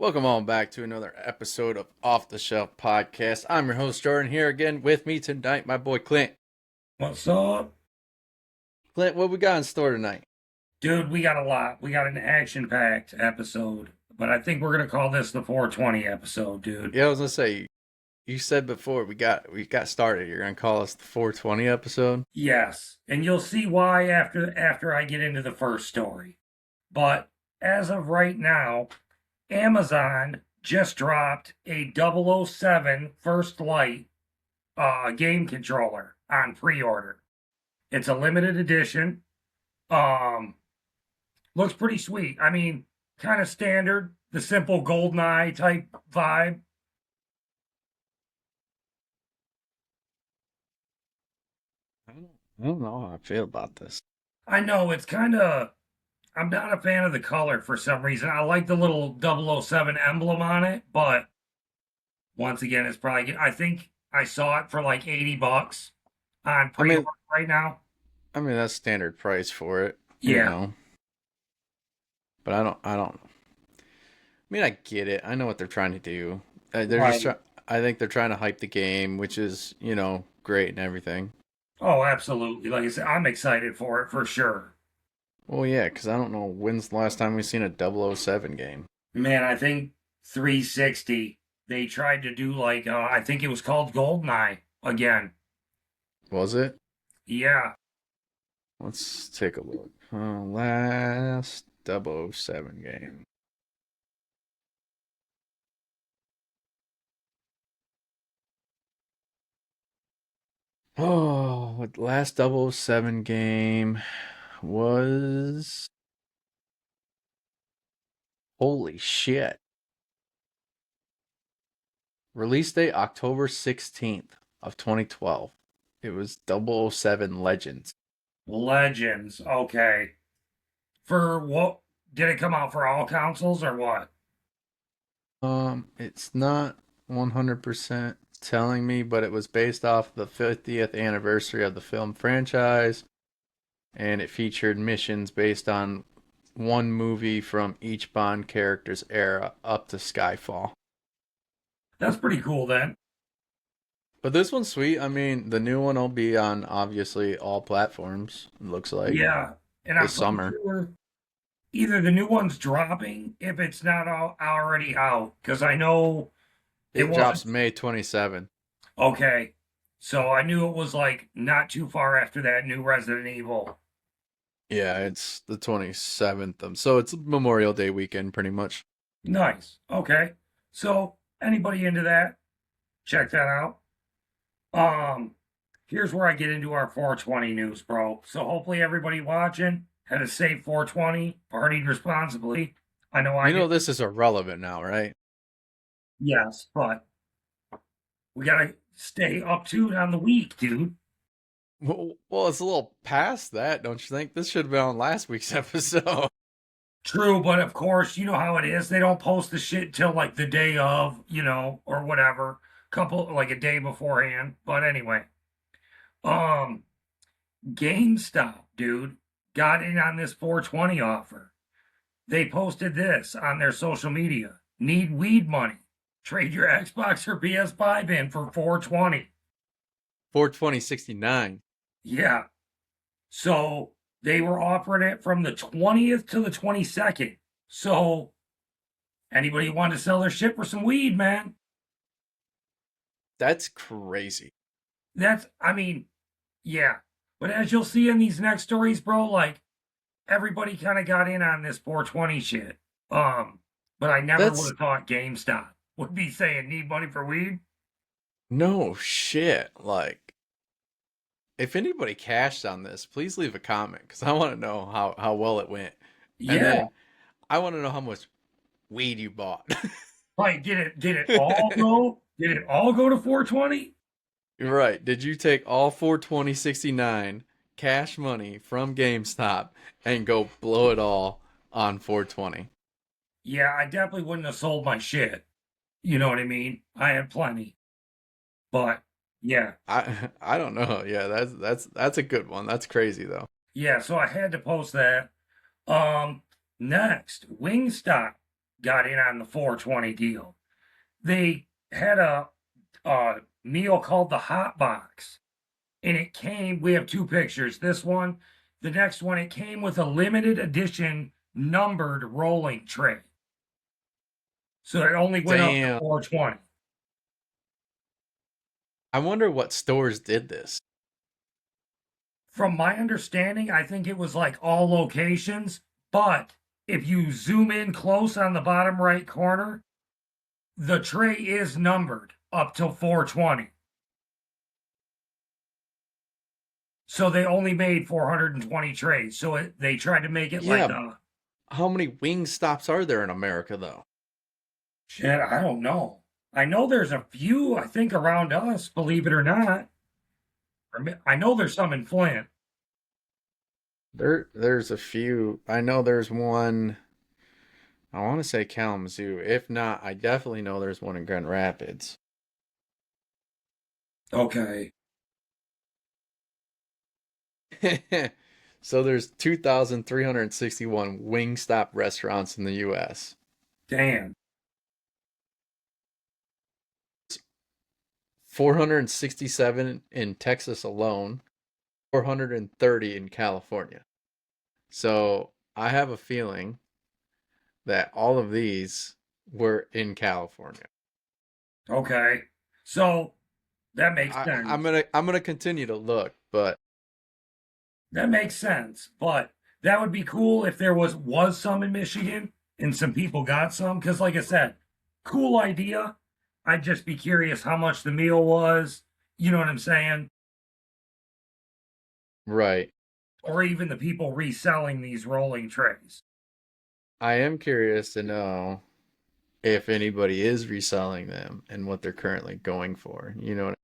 Welcome on back to another episode of Off the Shelf Podcast. I'm your host Jordan, here again with me tonight, my boy Clint. What's up? Clint, what we got in store tonight? Dude, we got a lot. We got an action-packed episode, but I think we're going to call this the 420 episode, dude. Yeah, I was gonna say, you said before we got started, you're gonna call us the 420 episode. Yes, and you'll see why after I get into the first story. But as of right now, Amazon just dropped a 007 First Light game controller on pre-order. It's a limited edition. Looks pretty sweet. I mean, kind of standard, the simple GoldenEye type vibe. I don't know how I feel about this. I know it's kind of, I'm not a fan of the color for some reason. I like the little 007 emblem on it, but once again, it's probably, I think I saw it for like 80 bucks on pre-order right now. I mean that's standard price for it, Yeah. But I mean, I get it. I know what they're trying to do. Right. I think they're trying to hype the game, which is, great and everything. Oh, absolutely. Like I said, I'm excited for it for sure. Well, yeah, because I don't know when's the last time we've seen a 007 game. Man, I think 360, they tried to do like, I think it was called GoldenEye again. Was it? Yeah. Let's take a look. Last 007 game. Oh, last 007 game was... Holy shit. Release date October 16th of 2012. It was 007 Legends. Legends. Okay. For what? Did it come out for all consoles or what? It's not 100% telling me, but it was based off the 50th anniversary of the film franchise, and it featured missions based on one movie from each Bond character's era up to Skyfall. That's pretty cool then. But this one's sweet. I mean, the new one will be on obviously all platforms, it looks like, Yeah. And I'm this pretty summer. sure either the new one's dropping if it's not already out. Because I know it It drops was. May 27th. Okay. So I knew it was like not too far after that new Resident Evil. Yeah, it's the 27th. So it's Memorial Day weekend, pretty much. Nice. Okay. So anybody into that, check that out. Um, Here's where I get into our 420 news, bro. So hopefully everybody watching had a safe 420, partied responsibly. I know I You know did. this is irrelevant now, right? Yes, but we gotta stay up to it on the week, dude. Well, it's a little past that, don't you think? This should have been on last week's episode. True, but of course, you know how it is. They don't post the shit till like the day of, or whatever. Couple like a day beforehand. But anyway, um, GameStop, dude, got in on this 420 offer. They posted this on their social media. Need weed money. Trade your Xbox or PS5 in for 420. 42069. Yeah. So they were offering it from the 20th to the 22nd. So anybody want to sell their shit for some weed, man? That's crazy. I mean, yeah. But as you'll see in these next stories, bro, like everybody kind of got in on this 420 shit. But I never would That's have thought GameStop would be saying need money for weed. no shit. Like, if anybody cashed on this, please leave a comment because I want to know how well it went. And Yeah. then I want to know how much weed you bought. Like, did it all go? Did it all go to 420? You're right. Did you take all 42069 cash money from GameStop and go blow it all on 420? Yeah, I definitely wouldn't have sold my shit. You know what I mean? I had plenty. But yeah. I don't know. Yeah, that's a good one. That's crazy though. Yeah, so I had to post that. Next, Wingstop. got in on the 420 deal. They had a meal called the Hot Box, and it came. We have two pictures. This one, the next one, it came with a limited edition numbered rolling tray, so it only went up to Damn. 420. I wonder what stores did this. From my understanding, I think it was like all locations, but if you zoom in close on the bottom right corner, the tray is numbered up till 420. So they only made 420 trays. So they tried to make it like Yeah, a how many wing stops are there in America though? shit. I don't know. I know there's a few, I think, around us, believe it or not. I know there's some in Flint. There's a few. I know there's one. I want to say Kalamazoo. If not, I definitely know there's one in Grand Rapids. Okay. So there's 2,361 Wingstop restaurants in the U.S. Damn. 467 in Texas alone, 430 in California. So I have a feeling that all of these were in California. Okay. So that makes I, I'm sense. gonna I'm gonna continue to look, but That makes sense. But that would be cool if there was some in Michigan and some people got some. Because like I said, cool idea. I'd just be curious how much the meal was. You know what I'm saying? right. Or even the people reselling these rolling trays. I am curious to know if anybody is reselling them and what they're currently going for. You know what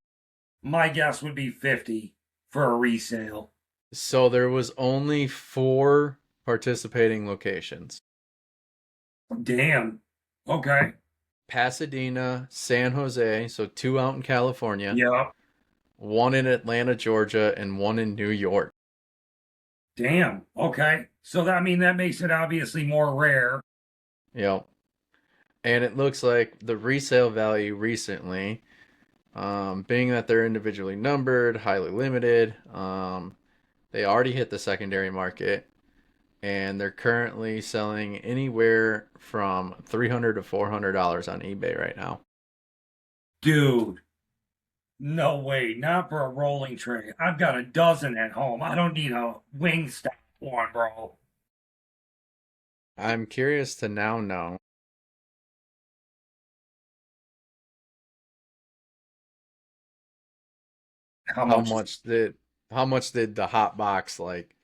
My guess would be 50 for a resale. So there was only 4 participating locations. Damn. Okay. Pasadena, San Jose, so 2 out in California, Yeah. 1 in Atlanta, Georgia, and 1 in New York. Damn. Okay. So that I mean that makes it obviously more rare. Yep. And it looks like the resale value recently, being that they're individually numbered, highly limited, they already hit the secondary market, and they're currently selling anywhere from $300 to $400 on eBay right now. Dude. No way, not for a rolling tray. I've got a dozen at home. I don't need a wing stop one, bro. I'm curious to now know How how much much did how much did the hot box like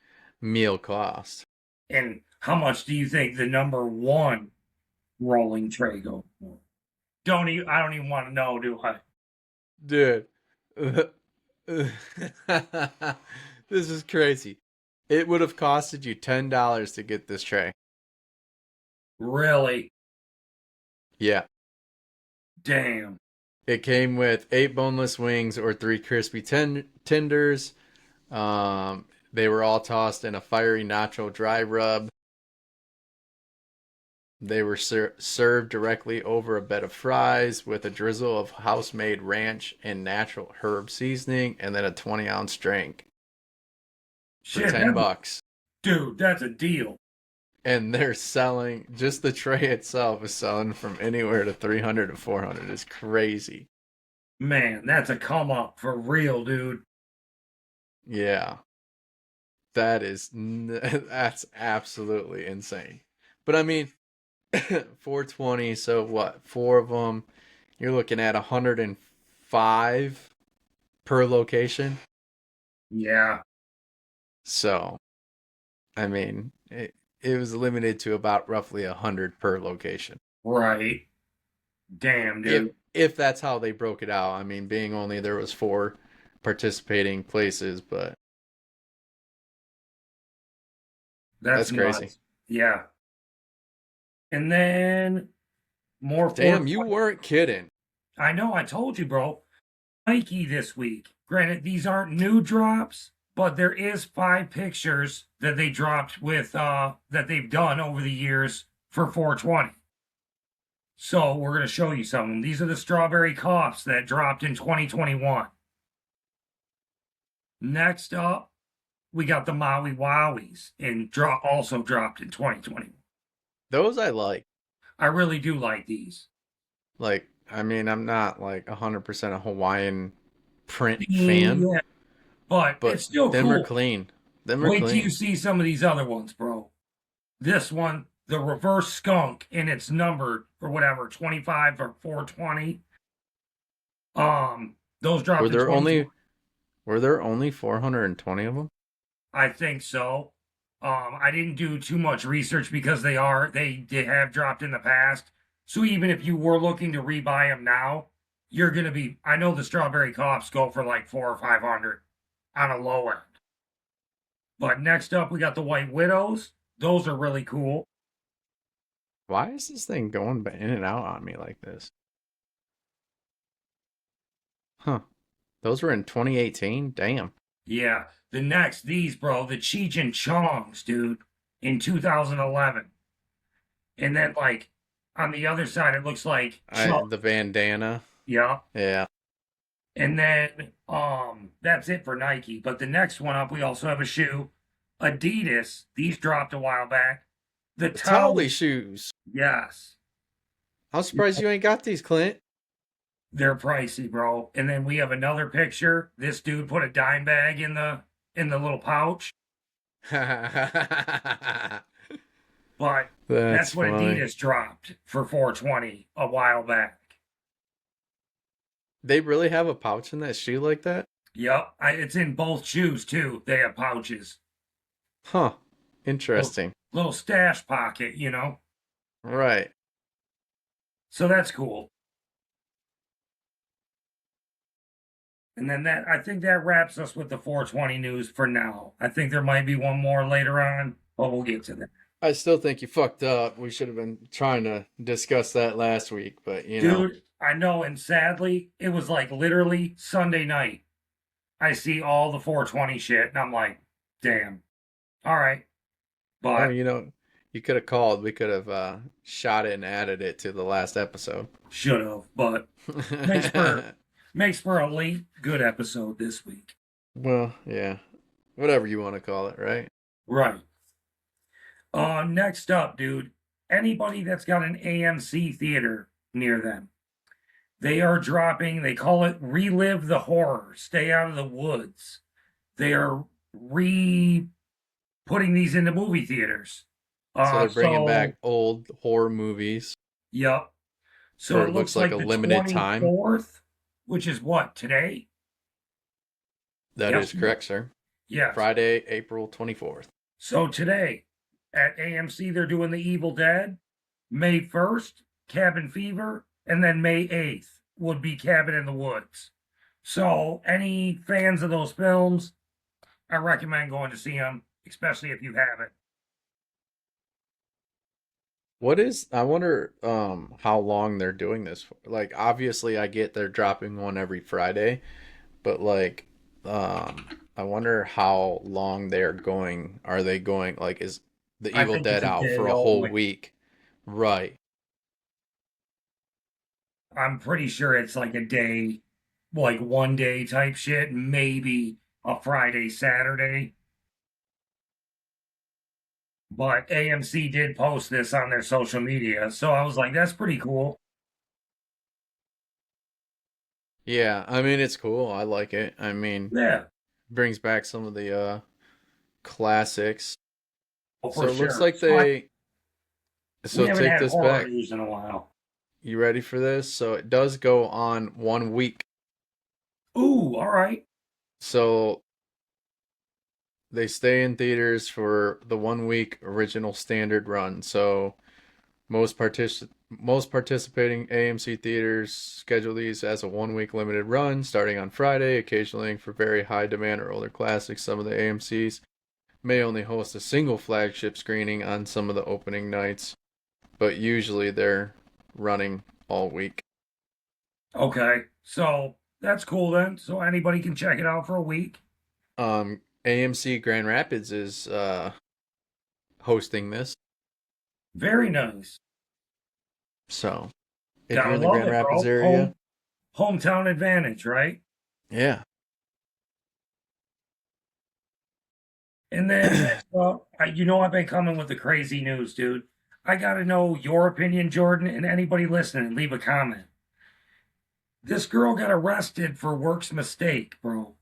meal cost? and how much do you think the number one rolling tray goes for? I don't even want to know, do I? Dude. This is crazy. It would have costed you $10 to get this tray. Really? Yeah. Damn. It came with 8 boneless wings or 3 crispy tenders. They were all tossed in a fiery nacho dry rub. They were served directly over a bed of fries with a drizzle of house-made ranch and natural herb seasoning, and then a 20-ounce drink for Shit, $10. dude, that's a deal. And they're selling just the tray itself is selling from anywhere to 300 to 400. It's crazy. Man, that's a come up for real, dude. Yeah. That's absolutely insane. But I mean, 420, so what? 4 of them, you're looking at 105 per location. Yeah, So, I mean, it was limited to about roughly 100 per location. right. Damn, If dude. if that's how they broke it out. I mean, being only there was 4 participating places, but That's that's crazy. nuts. Yeah. And then more Damn, you 420. weren't kidding. I know, I told you, bro. Nike this week. Granted, these aren't new drops, but there is 5 pictures that they dropped with that they've done over the years for 420. So we're going to show you some of them. These are the strawberry coughs that dropped in 2021. Next up, we got the Maui Wowies and also dropped in 2020. Those I like. I really do like these. Like, I mean, I'm not like 100% a Hawaiian print fan, Yeah, but but it's still them are cool. clean. Them are Wait till you clean. see some of these other ones, bro. This one, the reverse skunk, and it's numbered or whatever, 25 or 420. Those Were dropped in there 2020. only were there only 420 of them? I think so. I didn't do too much research because they have dropped in the past. So even if you were looking to rebuy them now, you're gonna be. I know the strawberry cops go for like 400 or 500 on a low end. But next up, we got the white widows. Those are really cool. Why is this thing going in and out on me like this? Huh. Those were in 2018? Damn. Yeah. These, bro, the Cheech and Chongs, dude, in 2011. And then like on the other side, it looks like Chuck. The bandana. Yeah. Yeah. And then that's it for Nike. But the next one up, we also have a shoe. Adidas. These dropped a while back. The The towel, Towley shoes. yes. I'm surprised you ain't got these, Clint. They're pricey, bro. And then we have another picture. This dude put a dime bag in the little pouch. That's But that's what funny. Adidas dropped for 420 a while back. They really have a pouch in that shoe like that? Yep, it's in both shoes too. They have pouches, Huh. little, Interesting. little stash pocket, Right. So that's cool. And then I think that wraps us with the 420 news for now. I think there might be one more later on, but we'll get to that. I still think you fucked up. We should have been trying to discuss that last week, but Dude, I know, and sadly, it was like literally Sunday night. I see all the 420 shit, and I'm like, damn. All right. oh, But you could have called. We could have shot it and added it to the last episode. should have. But makes for makes for a late good episode this week. Well, yeah. Whatever you want to call it, right? Right. Next up, dude. Anybody that's got an AMC theater near them, they are dropping, they call it Relive the Horror, Stay Out of the Woods. They are re putting these into movie theaters. So they're bringing So back old horror movies yep. So for it it looks looks like like a the limited time. 24th, which is what, today? That is Yesterday? correct, sir. Yes. Friday, April 24th. So today at AMC, they're doing The Evil Dead. May 1st, Cabin Fever, and then May 8th would be Cabin in the Woods. So any fans of those films, I recommend going to see them, especially if you haven't. I wonder how long they're doing this for. Like obviously I get they're dropping one every Friday, but like I wonder how long they're going. Are they going like is The I Evil think it's Dead a out for day a whole only. week? Right. I'm pretty sure it's like a day, like 1 day type shit, maybe a Friday, Saturday. But AMC did post this on their social media. So I was like, that's pretty cool. Yeah, I mean it's cool. I like it. I mean, Yeah, brings back some of the classics. well, for So it looks sure. like they We so haven't take had this horror back. news in a while. You ready for this? So it does go on 1 week. Ooh, all right. So they stay in theaters for the 1 week original standard run. So most participating AMC theaters schedule these as a 1 week limited run, starting on Friday, occasionally for very high demand or older classics. Some of the AMC's may only host a single flagship screening on some of the opening nights, but usually they're running all week. Okay. So that's cool then. So anybody can check it out for a week. AMC Grand Rapids is hosting this. Very nice. So if you're Gotta in the love Grand it, Rapids bro. area. Hometown advantage, right? Yeah. And then next up, you know I've been coming with the crazy news, dude. I gotta know your opinion, Jordan, and anybody listening, leave a comment. This girl got arrested for work's mistake, bro.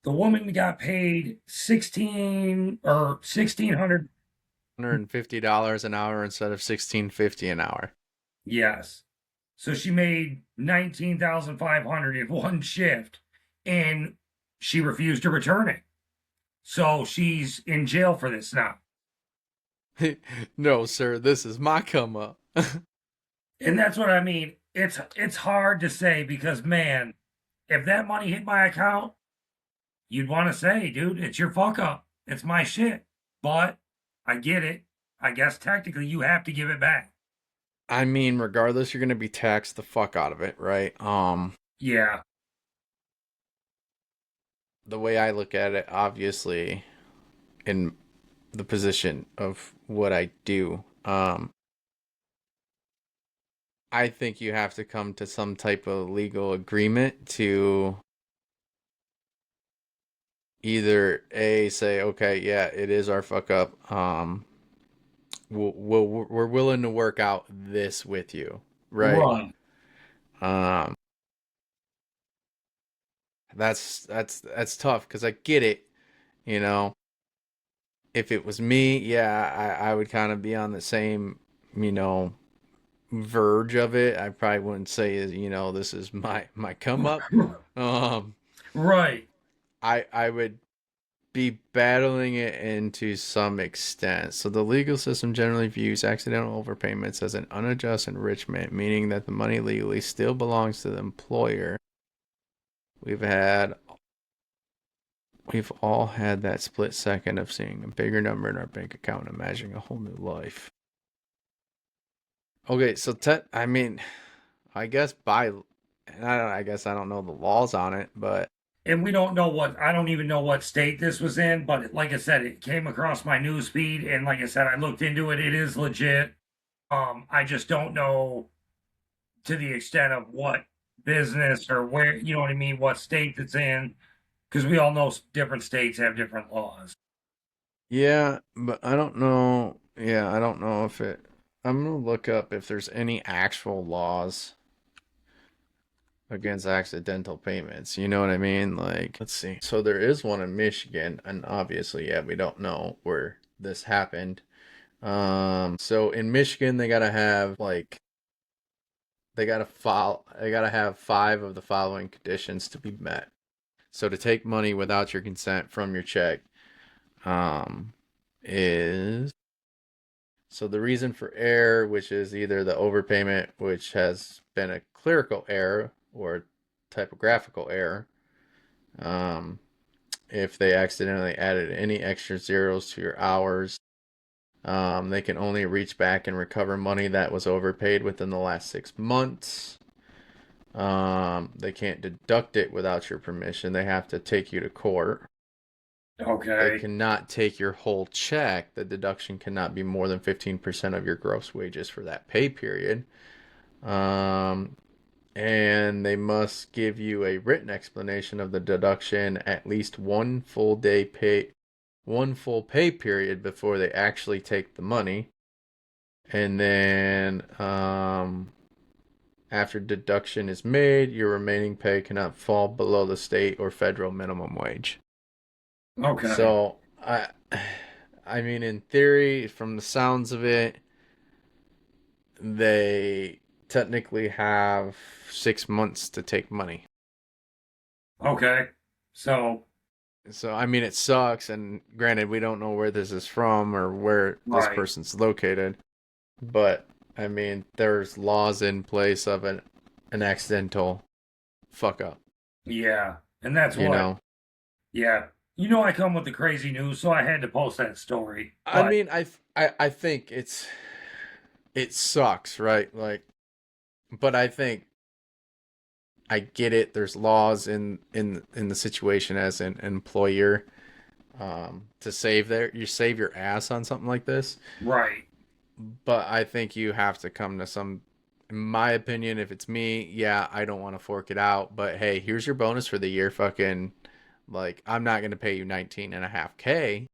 The woman got paid 1600. $150 an hour instead of 16.50 an hour. Yes. So she made 19,500 in one shift, and she refused to return it. So she's in jail for this now. No, sir, this is my come up. And that's what I mean. It's hard to say because man, if that money hit my account, you'd want to say, dude, it's your fuck up. It's my shit. But I get it. I guess technically you have to give it back. I mean, regardless, you're gonna be taxed the fuck out of it, right? Yeah. The way I look at it, obviously, in the position of what I do, I think you have to come to some type of legal agreement to either A, say, okay, yeah, it is our fuck up. We're willing to work out this with you, right? Right. Um, that's tough because I get it. You know, if it was me, yeah, I would kind of be on the same, you know, verge of it. I probably wouldn't say, you know, this is my come up. Um, Right. I would be battling it into some extent. So the legal system generally views accidental overpayments as an unjust enrichment, meaning that the money legally still belongs to the employer. We've had we've all had that split second of seeing a bigger number in our bank account and imagining a whole new life. Okay, so I mean, I guess I guess I don't know the laws on it, but And we don't know what, I don't even know what state this was in, but like I said, it came across my news feed. And like I said, I looked into it. It is legit. I just don't know to the extent of what business or where, you know what I mean, what state it's in, because we all know different states have different laws. yeah, but I don't know. Yeah, I don't know if it. I'm gonna look up if there's any actual laws against accidental payments. You know what I mean? Like, let's see. So there is one in Michigan, and obviously, yeah, we don't know where this happened. So in Michigan, they gotta have like they gotta have five of the following conditions to be met. So to take money without your consent from your check, um, is so the reason for error, which is either the overpayment, which has been a clerical error or typographical error. Um, if they accidentally added any extra zeros to your hours, they can only reach back and recover money that was overpaid within the last 6 months. They can't deduct it without your permission. They have to take you to court. They Okay. cannot take your whole check. The deduction cannot be more than 15% of your gross wages for that pay period. Um, and they must give you a written explanation of the deduction at least one full pay period before they actually take the money. And then after deduction is made, your remaining pay cannot fall below the state or federal minimum wage. Okay. So I mean, in theory, from the sounds of it, they technically have 6 months to take money. Okay. So, So I mean, it sucks. And granted, we don't know where this is from or where this right. person's located, but I mean, there's laws in place of an accidental fuck up. Yeah. And that's You what, know, yeah. You know, I come with the crazy news, so I had to post that story. I But mean, I think it sucks, right? Like, but I think I get it. There's laws in the situation as an employer, to you save your ass on something like this. right. But I think you have to come to some in my opinion, if it's me, yeah, I don't want to fork it out. But hey, here's your bonus for the year. Fucking, like, I'm not going to pay you 19.5K,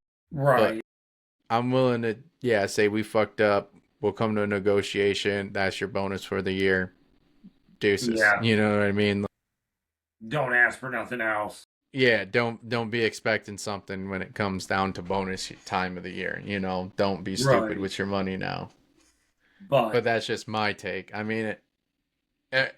but Right. I'm willing to, yeah, say we fucked up. We'll come to a negotiation. That's your bonus for the year. Deuces. Yeah. You know what I mean? Don't ask for nothing else. Yeah, don't be expecting something when it comes down to bonus time of the year. Don't be stupid Right. with your money now. But But that's just my take. I mean, eh,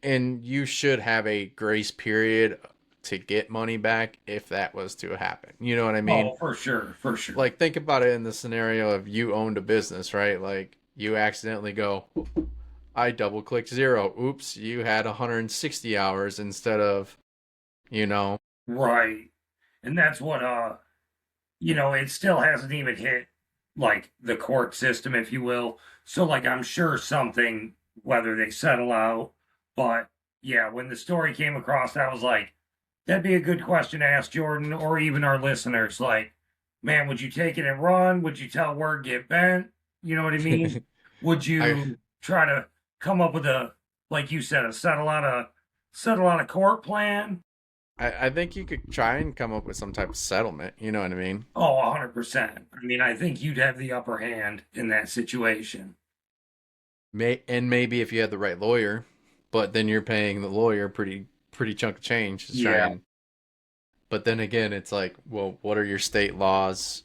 and you should have a grace period to get money back if that was to happen. You know what I mean? oh, for sure, for sure. Like, think about it in the scenario of you owned a business, right? Like, you accidentally go, I double clicked zero. Oops, you had 160 hours instead of, you know. Right. And that's what it still hasn't even hit like the court system, if you will. So like I'm sure something, whether they settle out, but yeah, when the story came across, I was like, that'd be a good question to ask Jordan or even our listeners. Like, man, would you take it and run? Would you tell word get bent? You know what I mean? Would I you try to come up with a, like you said, a settle out of court plan? I think you could try and come up with some type of settlement. You know what I mean? Oh, 100%. I mean, I think you'd have the upper hand in that situation. Maybe if you had the right lawyer, but then you're paying the lawyer pretty chunk of change to try Yeah, and. But then again, it's like, well, what are your state laws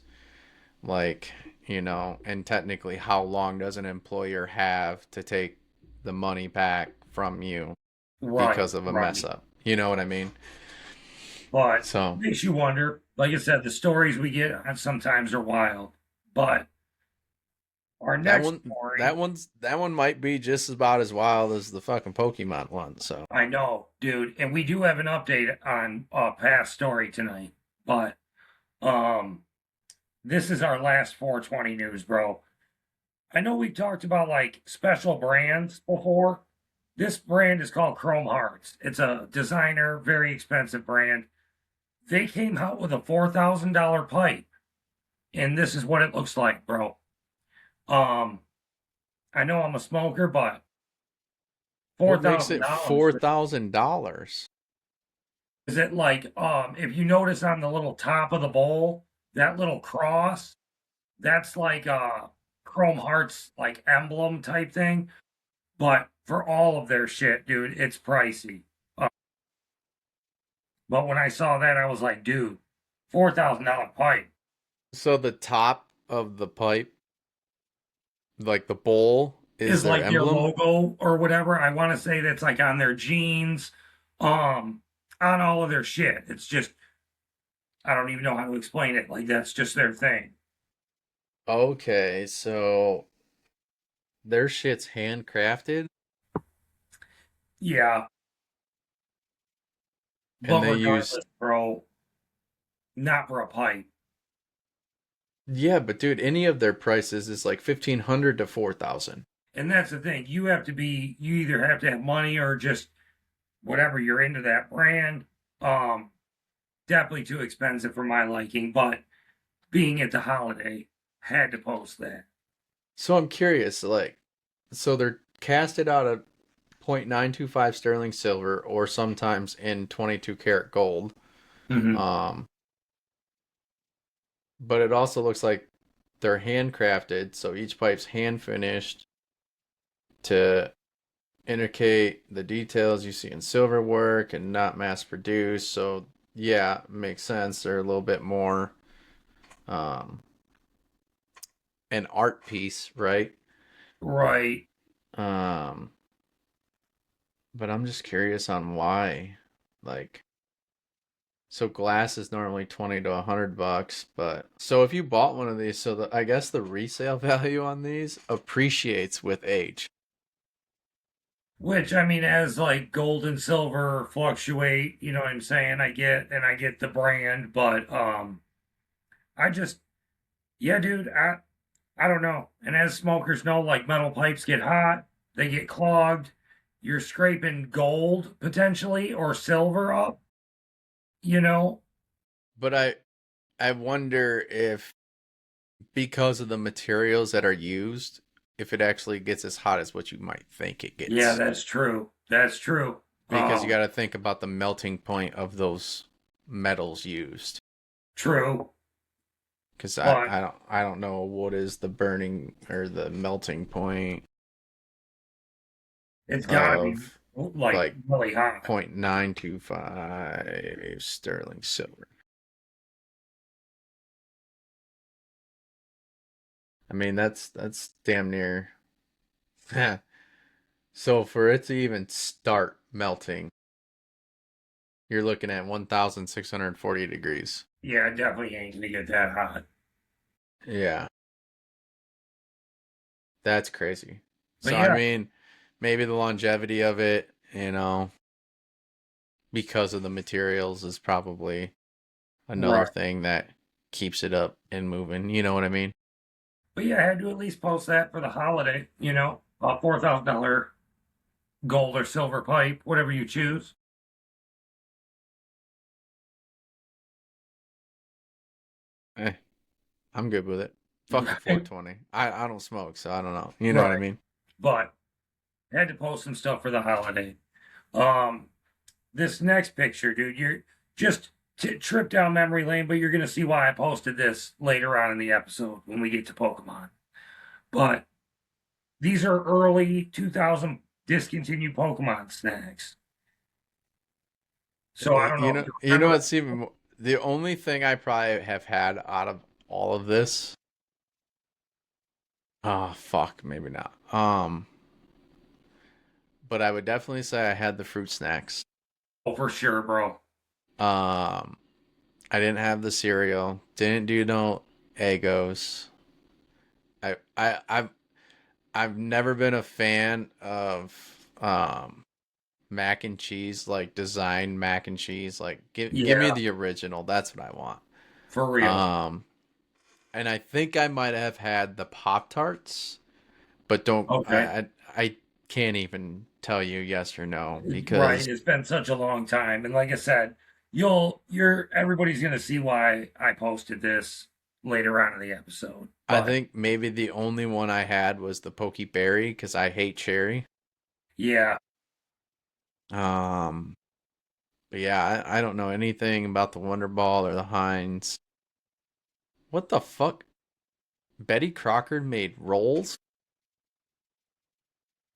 like? And technically, how long does an employer have to take the money back from you right, because of a mess right. up? You know what I mean? But So makes you wonder. Like I said, the stories we get sometimes are wild. But our that next one, story, that one might be just about as wild as the fucking Pokemon one. So I know, dude, and we do have an update on past story tonight. But um, this is our last 420 news, bro. I know we talked about like special brands before. This brand is called Chrome Hearts. It's a designer, very expensive brand. They came out with a $4,000 pipe, and this is what it looks like, bro. Um, I know I'm a smoker, but four what makes thousand it dollars. $4,000? Is it like if you notice on the little top of the bowl, that little cross, that's like Chrome Hearts like emblem type thing. But for all of their shit, dude, it's pricey. Uh, but when I saw that, I was like, dude, $4,000 pipe So the top of the pipe, like the bowl, is is their like their emblem. logo or whatever. I want to say that's like on their jeans, um, on all of their shit. It's just I don't even know how to explain it. Like that's just their thing. Okay, so their shit's handcrafted, Yeah, and but they use. regardless, bro, not for a pipe. Yeah, but dude, any of their prices is like 1,500 to 4,000. And that's the thing. You either have to have money or just whatever you're into that brand. Um, Definitely too expensive for my liking, but being at the holiday, had to post that. So I'm curious, like, so they're casted out of 0.925 sterling silver or sometimes in 22 karat gold. Hmm. Um, but it also looks like they're handcrafted, so each pipe's hand finished to indicate the details you see in silver work and not mass produced. So yeah, makes sense. They're a little bit more um, an art piece, right? Right. Um, but I'm just curious on why. Like, so glass is normally 20 to $100, but so if you bought one of these, so I guess the resale value on these appreciates with age. Which I mean, as like gold and silver fluctuate, you know what I'm saying? I get the brand, but I just yeah, dude, I don't know. And as smokers know, like metal pipes get hot, they get clogged. You're scraping gold potentially or silver up, you know? But I wonder if because of the materials that are used, if it actually gets as hot as what you might think it Yeah, gets. that's true. That's true. Because you got to think about the melting point of those metals used. True. Because But I don't know what is the burning or the melting point it's gotta be of like like really hot. 0.925 sterling silver. I mean that's damn near. So for it to even start melting, you're looking at 1,640 degrees. Yeah, it definitely ain't gonna get that hot. Yeah, that's crazy. But So I yeah, mean, maybe the longevity of it, because of the materials is probably another right. thing that keeps it up and moving. You know what I mean? But yeah, I had to at least post that for the holiday, a $4,000 gold or silver pipe, whatever you choose. Eh, I'm good with it. Fuck the 420. I don't smoke, so I don't know. You know what I Right. mean? But I had to post some stuff for the holiday. Um, this next picture, dude, you're just trip down memory lane, but you're gonna see why I posted this later on in the episode when we get to Pokemon. But these are early 2000 discontinued Pokemon snacks. So I don't know if you You know remember. what's even the only thing I probably have had out of all of this. Oh fuck, maybe not. But I would definitely say I had the fruit snacks. Oh, for sure, bro. Um, I didn't have the cereal. Didn't do no Eggos. I I I've I've never been a fan of mac and cheese, like design mac and cheese. Like give me Yeah, the original. That's what I want. for real. Um, and I think I might have had the Pop Tarts, but don't Okay. I can't even tell you yes or no Right. because It's been such a long time. And like I said, everybody's gonna see why I posted this later on in the episode. I But think maybe the only one I had was the Pokey Berry because I hate cherry. yeah, Um, but yeah, I don't know anything about the Wonder Ball or the Heinz. What the fuck? Betty Crocker made rolls?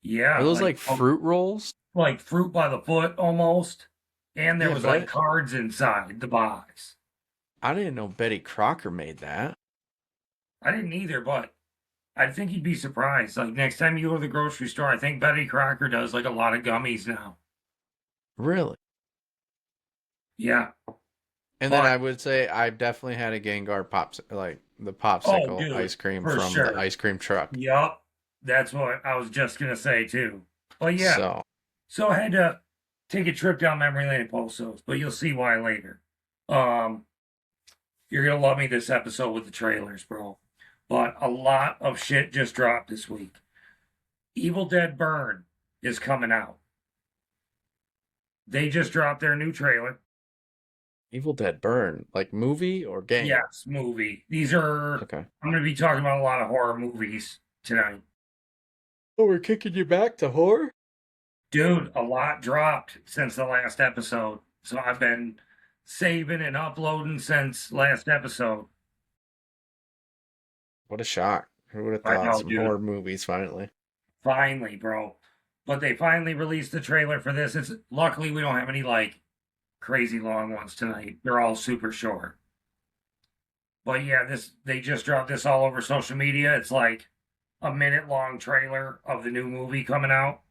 Are yeah, those like fruit rolls? like fruit by the foot almost. And there Yeah, was but like cards inside the box. I didn't know Betty Crocker made that. I didn't either, but I think you'd be surprised. Like next time you go to the grocery store, I think Betty Crocker does like a lot of gummies now. Really? Yeah. And then But I would say I definitely had a Gengar pops like the oh popsicle dude, ice cream for from the sure. ice cream truck. Yup. That's what I was just gonna say too. But yeah, So so I had to take a trip down memory lane and post those, but you'll see why later. Um, you're gonna love me this episode with the trailers, bro. But a lot of shit just dropped this week. Evil Dead Burn is coming out. They just dropped their new trailer. Evil Dead Burn, like movie or game? Yes, movie. These are Okay. I'm gonna be talking about a lot of horror movies tonight. Oh, we're kicking you back to horror? Dude, a lot dropped since the last episode. So I've been saving and uploading since last episode. What a shock. Who would have I thought know, some dude. horror movies finally? Finally, bro. But they finally released the trailer for this. It's luckily we don't have any like crazy long ones tonight. They're all super short. But yeah, this they just dropped this all over social media. It's like a minute long trailer of the new movie coming out.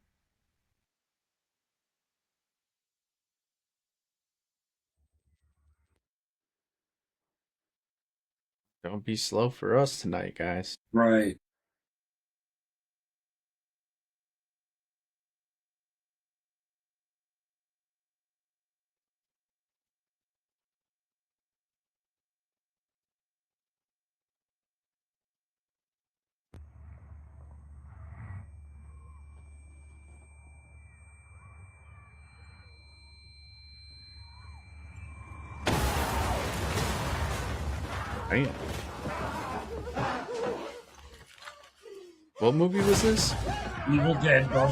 Don't be slow for us tonight, guys. Right. Damn. What movie was this? Evil Dead, bro.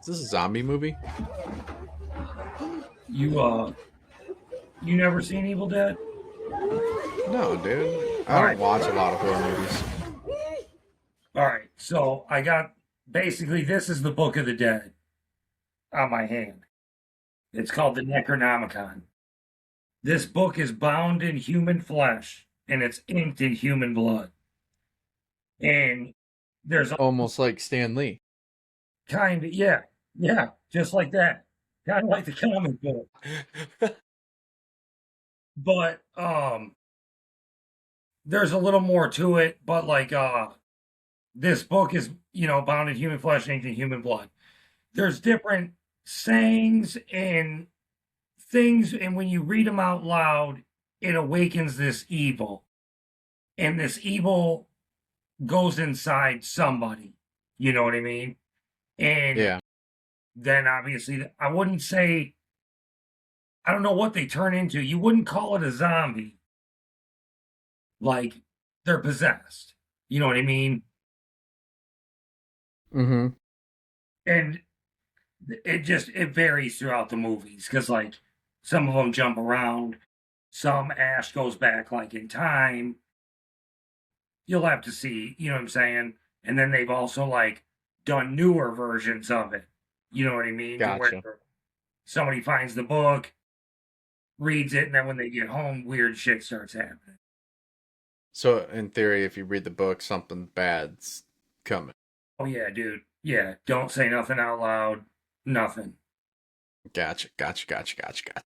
Is this a zombie movie? You you never seen Evil Dead? No, dude. I All don't right. watch a lot of horror movies. All right. So I got basically this is the Book of the Dead on my hand. It's called the Necronomicon. This book is bound in human flesh and it's inked in human blood. And there's a Almost like Stan Lee. kind of, yeah, yeah, just like that. Kind of like the comic book. But there's a little more to it, but like this book is, bound in human flesh, inked in human blood. There's different sayings and things, and when you read them out loud, it awakens this evil. And this evil goes inside somebody. You know what I mean? And Yeah. then obviously, I wouldn't say, I don't know what they turn into. You wouldn't call it a zombie. Like they're possessed. You know what I mean? Mm-hmm. And it varies throughout the movies because like some of them jump around, some Ash goes back like in time. You'll have to see, you know what I'm saying? And then they've also like done newer versions of it. You know what I mean? To where Gotcha. somebody finds the book, reads it, and then when they get home, weird shit starts happening. So, in theory, if you read the book, something bad's coming. Oh yeah, dude. Yeah, don't say nothing out loud. Nothing. Gotcha. Gotcha. Gotcha. Gotcha. Gotcha.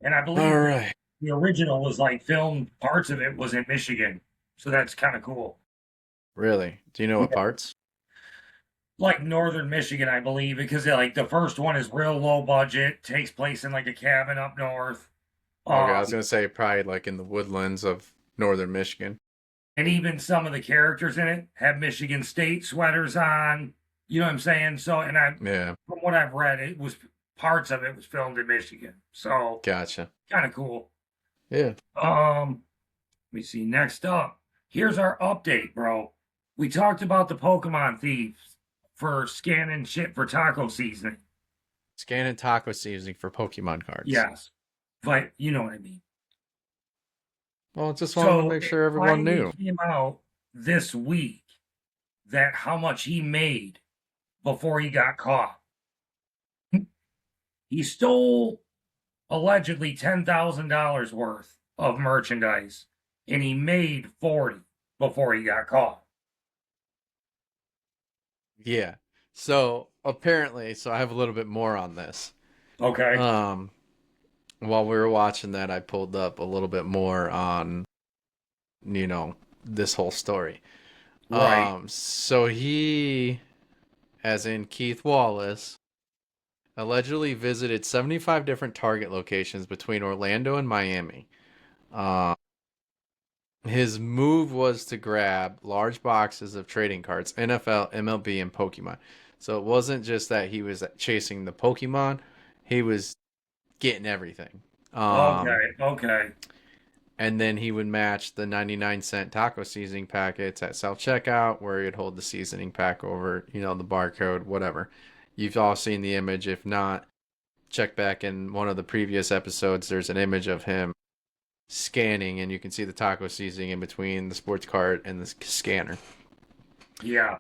And I All believe right. the original was like filmed, parts of it was in Michigan. So that's kind of cool. Really? Do you know what Yeah. parts? Like northern Michigan, I believe, because like the first one is real low budget, takes place in like a cabin up north. Okay, I was Um, gonna say probably like in the woodlands of northern Michigan. and even some of the characters in it have Michigan State sweaters on. You know what I'm saying? So, and Yeah. from what I've read, it was parts of it was filmed in Michigan. So Gotcha. kind of cool. Yeah. Let me see. Next up, here's our update, bro. We talked about the Pokemon thieves for scanning shit for taco seasoning. Scanning taco seasoning for Pokemon cards. Yes, but you know what I mean. Well, just wanted to So make it sure everyone finally knew. came out this week that how much he made before he got caught. He stole allegedly $10,000 worth of merchandise and he made 40 before he got caught. Yeah. So apparently, so I have a little bit more on this. Okay. Um, while we were watching that, I pulled up a little bit more on, this whole story. Right. So he, as in Keith Wallace, allegedly visited 75 different Target locations between Orlando and Miami. Um, his move was to grab large boxes of trading cards, NFL, MLB, and Pokemon. So it wasn't just that he was chasing the Pokemon, he was getting everything. Um, Okay. Okay. and then he would match the 99-cent taco seasoning packets at self checkout, where he'd hold the seasoning pack over, the barcode, whatever. You've all seen the image. If not, check back in one of the previous episodes. There's an image of him scanning, and you can see the taco seasoning in between the sports card and the scanner. Yeah.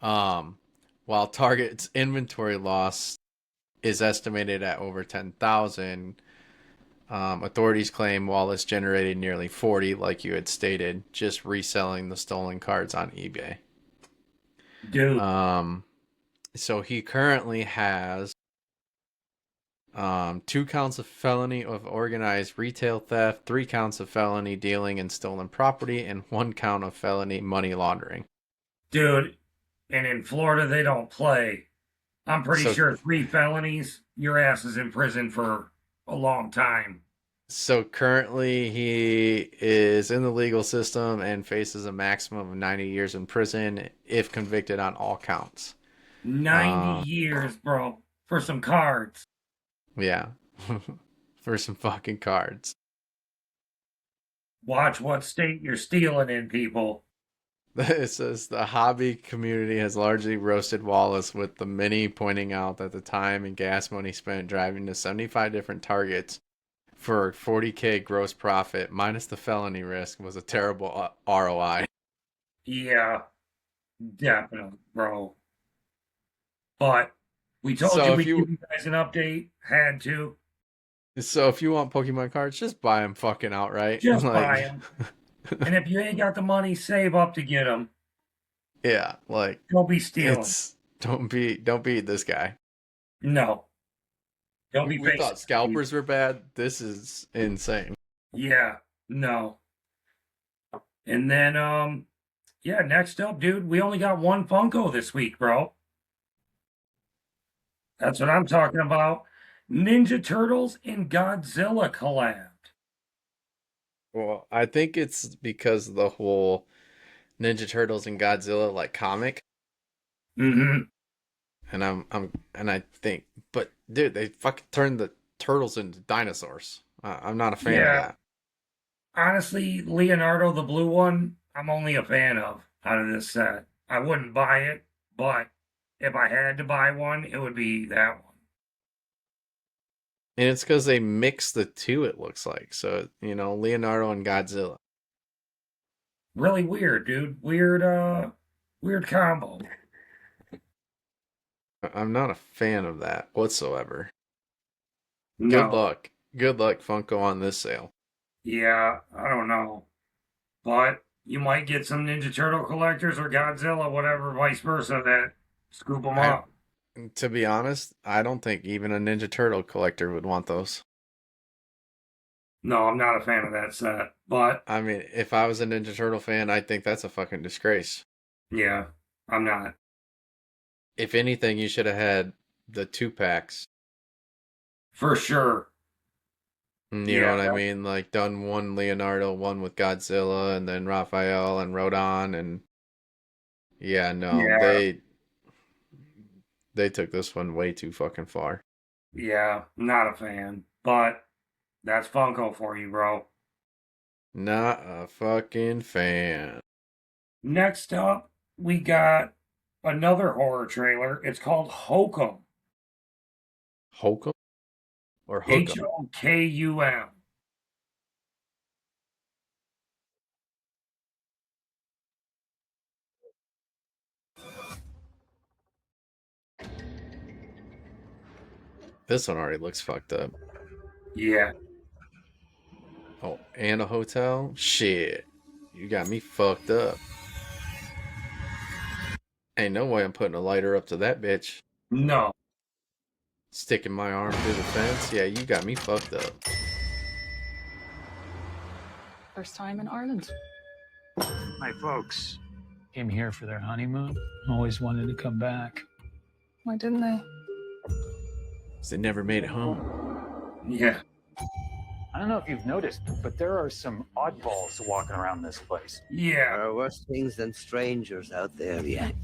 While Target's inventory loss is estimated at over 10,000, authorities claim Wallace generated nearly 40, like you had stated, just reselling the stolen cards on eBay. Dude. So he currently has 2 counts of felony of organized retail theft, 3 counts of felony dealing in stolen property, and 1 count of felony money laundering. Dude, and in Florida, they don't play. I'm pretty So, sure 3 felonies, your ass is in prison for a long time. so currently he is in the legal system and faces a maximum of 90 years in prison if convicted on all counts. 90 years, bro, for some cards. Yeah, for some fucking cards. Watch what state you're stealing in, people. It says the hobby community has largely roasted Wallace, with the many pointing out that the time and gas money spent driving to 75 different targets for 40K gross profit minus the felony risk was a terrible ROI. Yeah, definitely, bro. But we told So you if we'd you give you guys an update. Had to. so if you want Pokemon cards, just buy them fucking outright. Just buy Like, them. And if you ain't got the money, save up to get them. yeah, like Don't be stealing. it's don't be this guy. No. Don't be We facing. thought scalpers were bad. This is insane. Yeah, no. And then, yeah, next up, dude, we only got 1 Funko this week, bro. That's what I'm talking about. Ninja Turtles and Godzilla collabed. Well, I think it's because of the whole Ninja Turtles and Godzilla like comic, Mm-hmm. and I think, but dude, they fucking turned the turtles into dinosaurs. I'm not a fan of Yeah. that. Honestly, Leonardo, the blue one, I'm only a fan of out of this set. I wouldn't buy it, but if I had to buy one, it would be that one. And it's because they mix the two. It looks like so. Leonardo and Godzilla. Really weird, dude. Weird combo. I'm not a fan of that whatsoever. No. Good luck. Good luck, Funko, on this sale. Yeah, I don't know. But you might get some Ninja Turtle collectors or Godzilla, whatever, vice versa, that scoop them up. To be honest, I don't think even a Ninja Turtle collector would want those. No, I'm not a fan of that set. But, I mean, if I was a Ninja Turtle fan, I'd think that's a fucking disgrace. yeah, I'm not. If anything, you should have had the 2 packs. For sure. You know what I mean? Like, done one Leonardo, one with Godzilla, and then Raphael and Rodon, and yeah, no, they took this one way too fucking far. Yeah, not a fan. But that's Funko for you, bro. Not a fucking fan. Next up, we got another horror trailer. It's called Hokum. Hokum? Or Hokum? Hokum. This one already looks fucked up. Yeah. Oh, and a hotel? Shit. You got me fucked up. Ain't no way I'm putting a lighter up to that bitch. No. Sticking my arm through the fence? Yeah, you got me fucked up. First time in Ireland. My folks came here for their honeymoon. Always wanted to come back. Why didn't they? They never made it home. Yeah. I don't know if you've noticed, but there are some oddballs walking around this place. Yeah. There are worse things than strangers out there yet.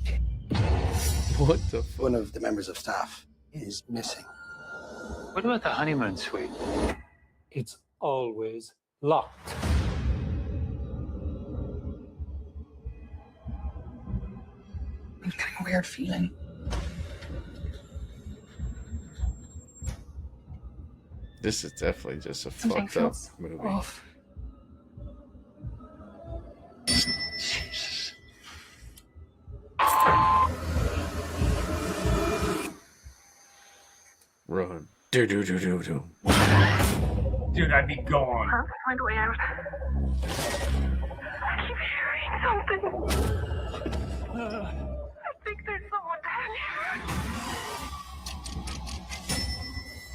What the fuck? One of the members of staff is missing. What about the honeymoon suite? It's always locked. I'm getting a weird feeling. This is definitely just a Something fucked up feels movie. off. Run. Do. Dude, I'd be gone. Can't find a way out. I keep hearing something. I think there's someone down here.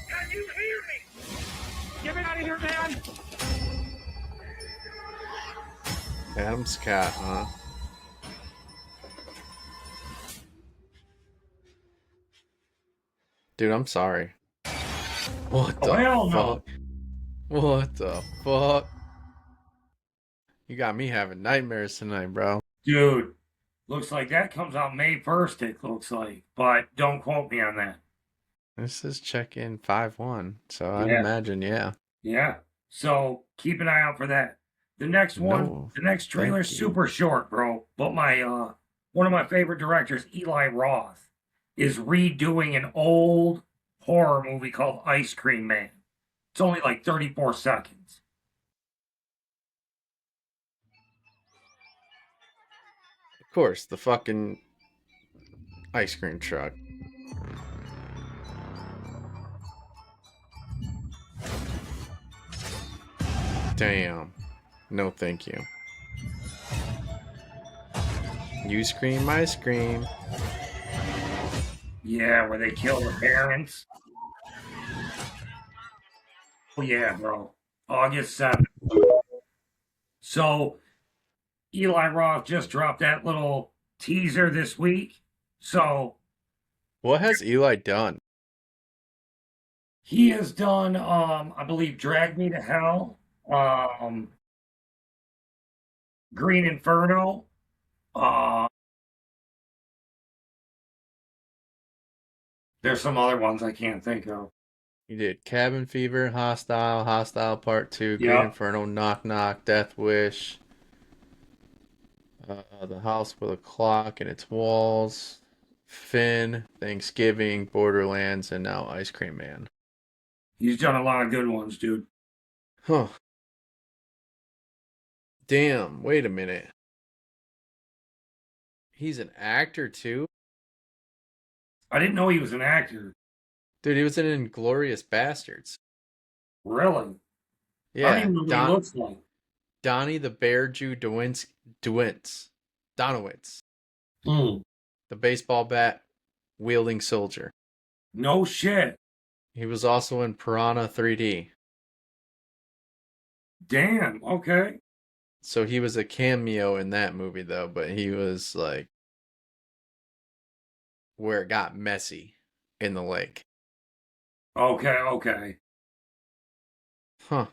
Can you Adam Scott, huh? Dude, I'm sorry. What Oh, the hell no. fuck? What the fuck? You got me having nightmares tonight, bro. Dude, looks like that comes out May 1st, it looks like. But don't quote me on that. This is check-in 5-1, so I'd Yeah. imagine, yeah. Yeah. So keep an eye out for that. The next one, No, the next trailer is thank you. super short, bro. But my one of my favorite directors, Eli Roth, is redoing an old horror movie called Ice Cream Man. It's only like 34 seconds. Of course, the fucking ice cream truck. Damn. No, thank you. You scream, I scream. Yeah, where they kill the parents. Oh yeah, bro. August 7th. So Eli Roth just dropped that little teaser this week. So What has Eli done? he has done I believe Drag Me to Hell, Green Inferno, there's some other ones I can't think of. He did Cabin Fever, Hostile, Hostile Part 2, Green Yeah. Inferno, Knock Knock, Death Wish, The House with a Clock in Its Walls, Finn, Thanksgiving, Borderlands, and now Ice Cream Man. He's done a lot of good ones, dude. Huh. Damn, wait a minute. He's an actor too? I didn't know he was an actor. Dude, he was in Inglourious Bastards. Really? I don't Yeah, even know what he looks like. Donnie the Bear Jew Donowitz. Hmm. The baseball bat wielding soldier. No shit. He was also in Piranha 3D. Damn. Okay. So he was a cameo in that movie though, but he was like where it got messy in the lake. Okay. Huh.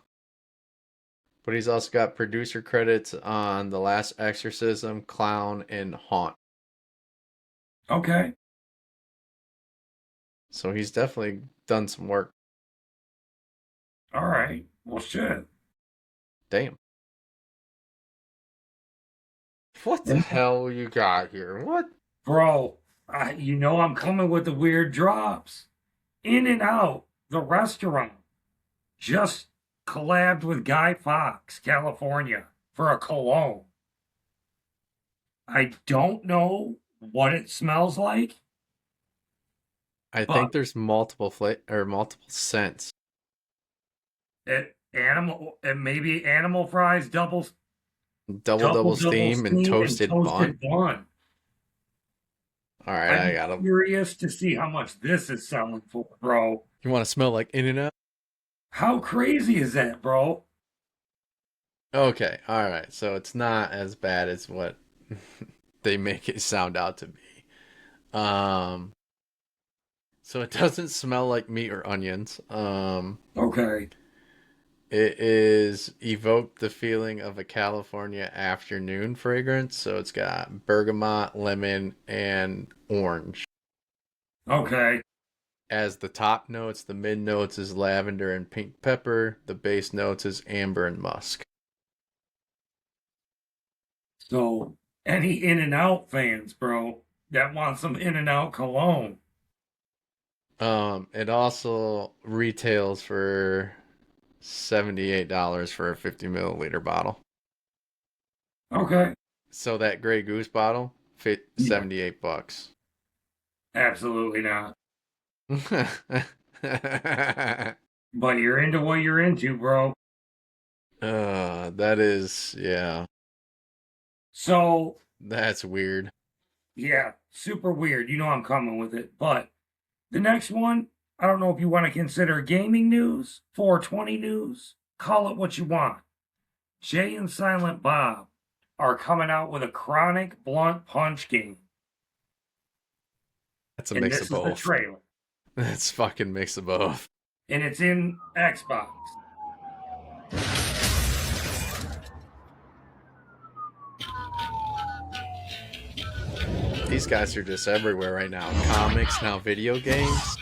But he's also got producer credits on The Last Exorcism, Clown, and Haunt. Okay. So he's definitely done some work. All right. Well, shit. Damn. What the hell you got here? What? Bro, you know I'm coming with the weird drops. In and Out, the restaurant, just collabed with Guy Fawkes, California, for a cologne. I don't know what it smells like. I think there's multiple multiple scents. It maybe animal fries, double Steam and toasted bun. bun. All right, I got I'm him. curious to see how much this is selling for, bro. You want to smell like In-N-Out? How crazy is that, bro? Okay, all right. So it's not as bad as what they make it sound out to be. So it doesn't smell like meat or onions. Okay. It is evoked the feeling of a California afternoon fragrance. So it's got bergamot, lemon, and orange. Okay. As the top notes, the mid notes is lavender and pink pepper. The base notes is amber and musk. So, any In-N-Out fans, bro, that want some In-N-Out cologne. It also retails for $78 for a 50 milliliter bottle. Okay. So that Grey Goose bottle fit $78. Absolutely not. But you're into what you're into, bro. That is, yeah. So, That's weird. yeah, super weird. You know I'm coming with it. But the next one, I don't know if you want to consider gaming news, 420 news, call it what you want. Jay and Silent Bob are coming out with a chronic blunt punch game. That's a And mix this of is the both. trailer. That's fucking mix of both. And it's in Xbox. These guys are just everywhere right now. Comics, now video games.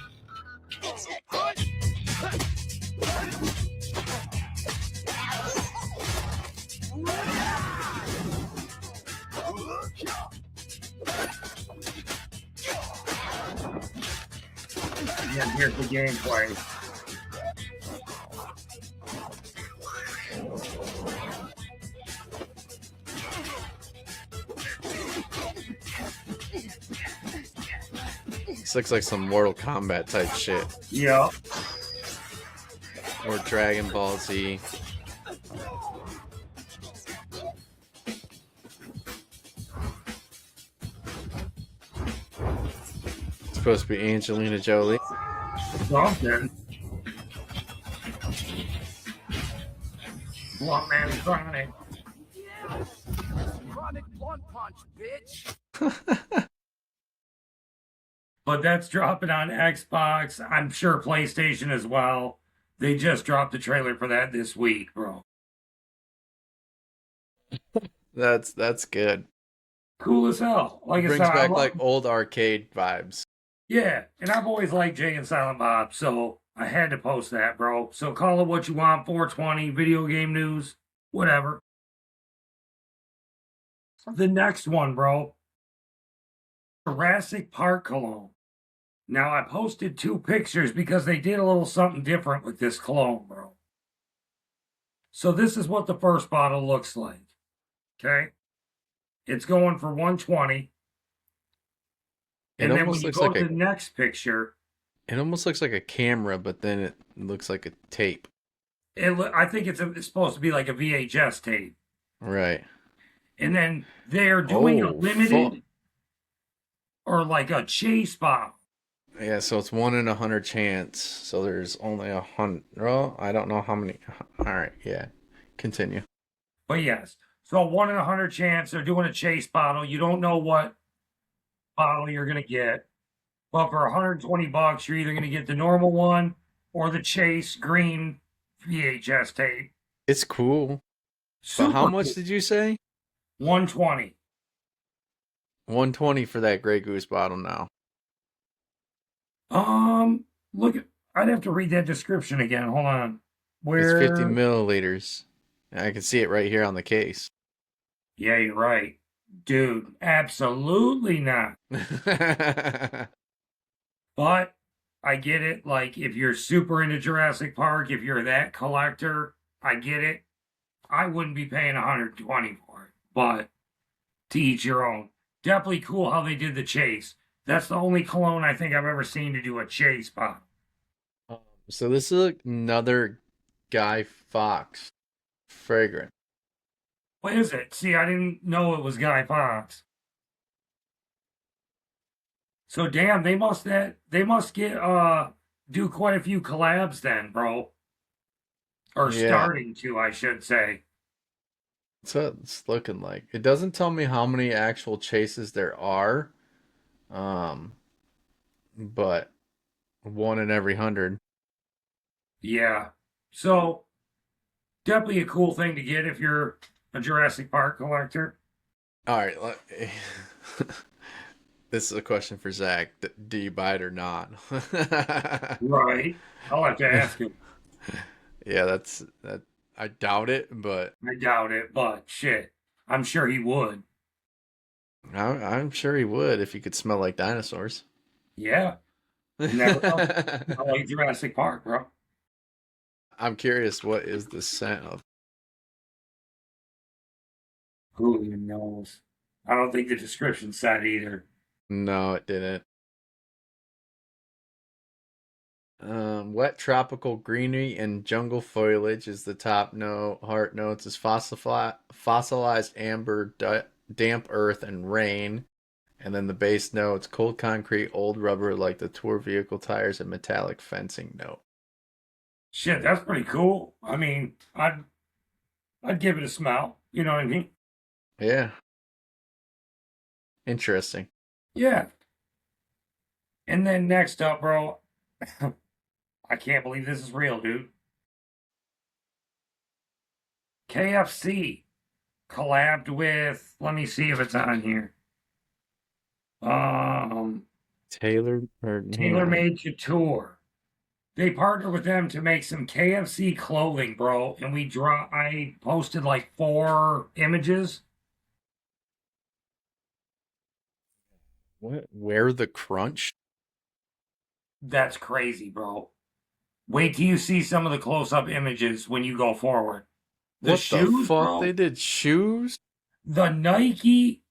And here's the gameplay. This looks like some Mortal Kombat type shit. Yeah. Or Dragon Ball Z. It's supposed to be Angelina Jolie. Something. Blunt Man Chronic. Chronic blunt punch, bitch. But that's dropping on Xbox. I'm sure PlayStation as well. They just dropped the trailer for that this week, bro. That's good. Cool as hell. Like I Brings said, back like old arcade vibes. yeah, and I've always liked Jay and Silent Bob, so I had to post that, bro. So call it what you want, 420, video game news, whatever. The next one, bro. Jurassic Park cologne. Now, I posted 2 pictures because they did a little something different with this cologne, bro. So this is what the first bottle looks like. Okay? It's going for $120. And then when you go to the next picture, it almost looks like a camera, but then it looks like a tape. I think it's supposed to be like a VHS tape. Right. And then they're doing a limited or like a chase bottle. Yeah, so it's 1 in 100 chance. So there's only 100. Well, I don't know how many. All right, yeah. Continue. But yes, so 1 in 100 chance. They're doing a chase bottle. You don't know what bottle you're gonna get, but for $120, you're either gonna get the normal one or the chase green VHS tape. It's cool. Super But how much cool. did you say? 120. 120 for that Grey Goose bottle now. Look, I'd have to read that description again. Hold on. It's 50 milliliters. I can see it right here on the case. Yeah, you're right. Dude, absolutely not. But I get it. Like, if you're super into Jurassic Park, if you're that collector, I get it. I wouldn't be paying $120 for it. But to each your own. Definitely cool how they did the chase. That's the only cologne I think I've ever seen to do a chase bottle. So this is another Guy Fawkes fragrance. What is it? See, I didn't know it was Guy Fawkes. So damn, they must get do quite a few collabs then, bro. Or Yeah. starting to, I should say. That's what it's looking like. It doesn't tell me how many actual chases there are. But 1 in every 100. Yeah. So definitely a cool thing to get if you're a Jurassic Park collector. All right. This is a question for Zach. Do you buy it or not? Right. I'll have to ask him. Yeah, that. I doubt it, but I doubt it, but shit. I'm sure he would. I'm sure he would if he could smell like dinosaurs. Yeah. Never know. I like Jurassic Park, bro. I'm curious, what is the scent of? Who even knows? I don't think the description said either. No, it didn't. Wet tropical greenery and jungle foliage is the top note. Heart notes is fossilized amber, damp earth, and rain. And then the base notes, cold concrete, old rubber like the tour vehicle tires, and metallic fencing note. Shit, that's pretty cool. I mean, I'd give it a smell. You know what I mean? Yeah. Interesting. Yeah. And then next up, bro, I can't believe this is real, dude. KFC collabed with, let me see if it's on here. Taylor or Tailor Made Couture. They partnered with them to make some KFC clothing, bro. And I posted like 4 images. what? Where the crunch? That's crazy, bro. Wait till you see some of the close-up images when you go forward. The What the shoes, fuck? bro. They did shoes? The Nike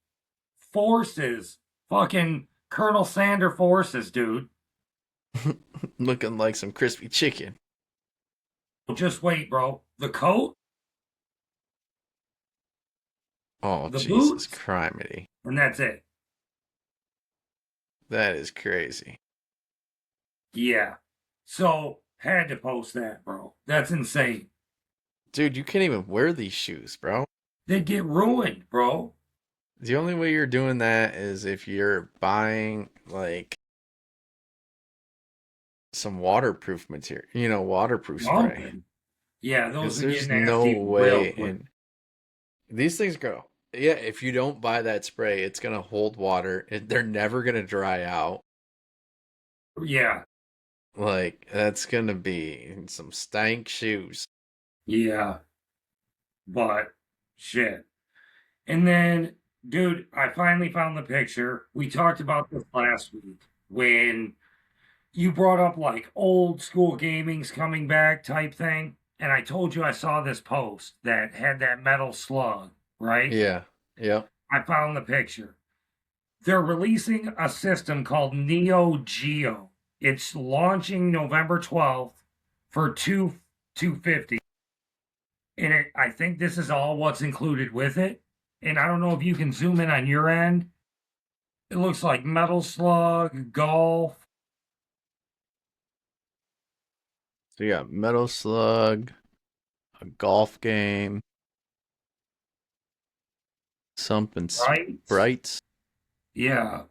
Forces. Fucking Colonel Sander Forces, dude. Looking like some crispy chicken. Just wait, bro. The coat, Oh, the Jesus boots, criminy. and that's it. That is crazy. Yeah. So, had to post that, bro. That's insane. Dude, you can't even wear these shoes, bro. They'd get ruined, bro. The only way you're doing that is if you're buying, like, some waterproof material, waterproof spray. Something. Yeah, Because those would there's get no nasty real way quick. in. These things go. Yeah, if you don't buy that spray, it's going to hold water. They're never going to dry out. Yeah, Like, that's going to be some stank shoes. yeah. But, shit. And then, dude, I finally found the picture. We talked about this last week when you brought up like old school gaming's coming back type thing. And I told you I saw this post that had that metal slug, right? Yeah. Yep. I found the picture. They're releasing a system called Neo Geo. It's launching November 12th for 250. And I think this is all what's included with it. And I don't know if you can zoom in on your end. It looks like Metal Slug, Golf. So you got Metal Slug, a golf game, something Right? sprites, Yeah.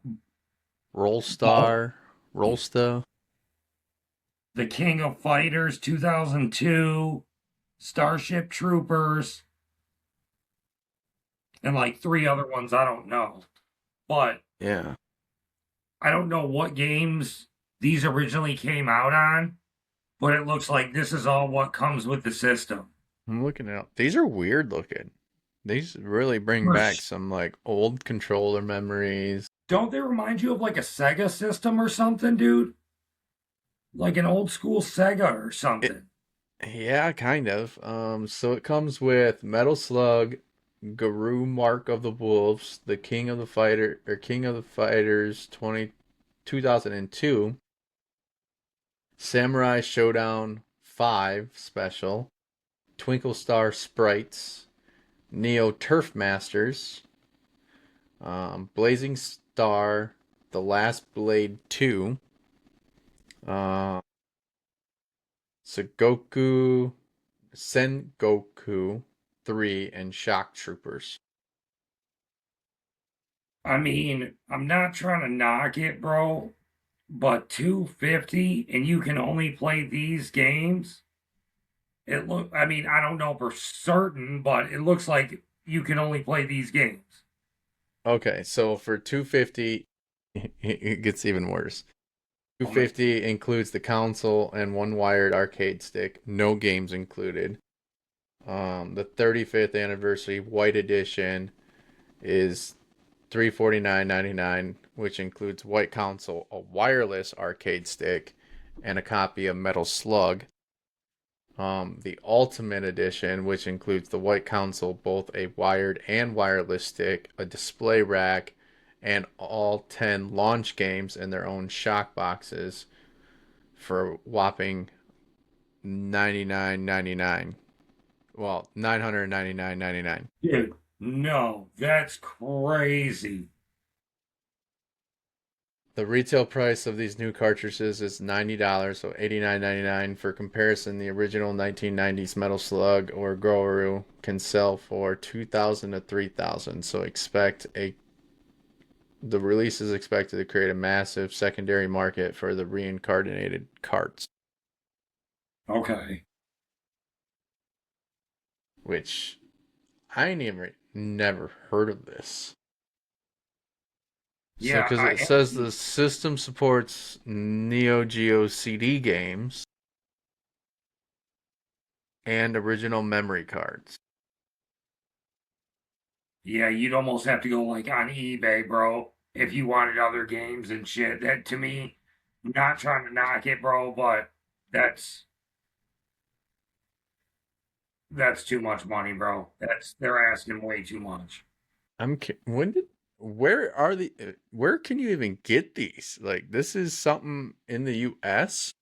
Rollstar, Rollsta. The King of Fighters 2002, Starship Troopers, and like 3 other ones I don't know. But Yeah. I don't know what games these originally came out on, but it looks like this is all what comes with the system. I'm looking out. These are weird looking. These really bring For back sh- some like old controller memories. Don't they remind you of like a Sega system or something, dude? Like an old school Sega or something. Yeah, kind of. So it comes with Metal Slug, Guru Mark of the Wolves, the King of the Fighters 2002, Samurai Showdown 5 Special, Twinkle Star Sprites, Neo Turf Masters, Blazing Star, The Last Blade 2, Sengoku 3, and Shock Troopers. I mean, I'm not trying to knock it, bro, but 250 and you can only play these games. I mean, I don't know for certain, but it looks like you can only play these games. Okay, so for 250, it gets even worse. 250 includes the console and one wired arcade stick, no games included. The 35th anniversary white edition is $349.99, which includes white console, a wireless arcade stick, and a copy of Metal Slug. The Ultimate Edition, which includes the white console, both a wired and wireless stick, a display rack, and all 10 launch games in their own shock boxes for a whopping $99.99. Well, $999.99. Dude, no, that's crazy. The retail price of these new cartridges is $90, so $89.99. For comparison, the original 1990s Metal Slug or Goruru can sell for $2,000 to $3,000. So the release is expected to create a massive secondary market for the reincarnated carts, Okay. which I never heard of this. So, Yeah, because it says the system supports Neo Geo CD games and original memory cards. yeah, you'd almost have to go like on eBay, bro, if you wanted other games and shit. That to me, not trying to knock it, bro, but that's too much money, bro. They're asking way too much. Where can you even get these? Like, this is something in the US?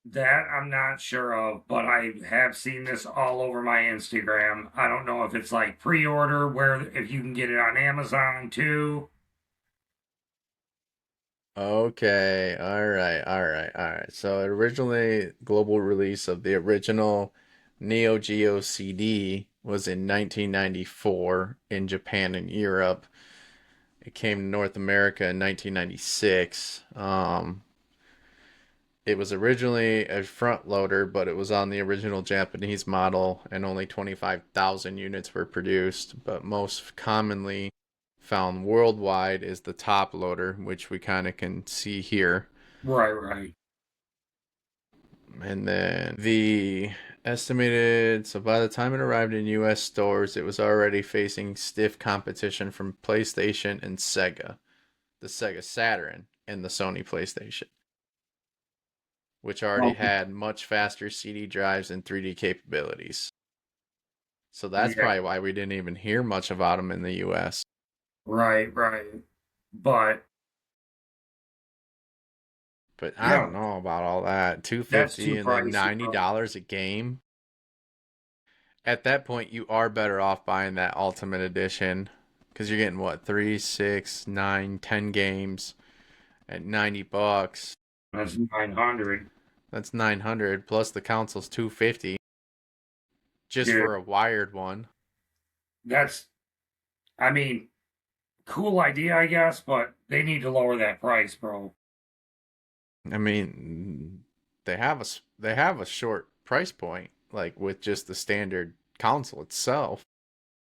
That I'm not sure of, but I have seen this all over my Instagram. I don't know if it's like pre-order where if you can get it on Amazon too. Okay, all right. So originally, global release of the original Neo Geo CD was in 1994 in Japan and Europe. It came to North America in 1996. It was originally a front loader, but it was on the original Japanese model, and only 25,000 units were produced. But most commonly found worldwide is the top loader, which we kind of can see here. Right. And then the so by the time it arrived in US stores, it was already facing stiff competition from PlayStation and Sega, the Sega Saturn, and the Sony PlayStation, which already had much faster CD drives and 3D capabilities. So that's probably why we didn't even hear much about them in the US. Right. But I don't know about all that. $250 and then $90 a game. At that point, you are better off buying that Ultimate Edition because you're getting what, 3, 6, 9, 10 games at $90. That's 900. That's 900 plus the console's $250 just for a wired one. I mean, cool idea, I guess, but they need to lower that price, bro. I mean, they have a short price point, like with just the standard console itself.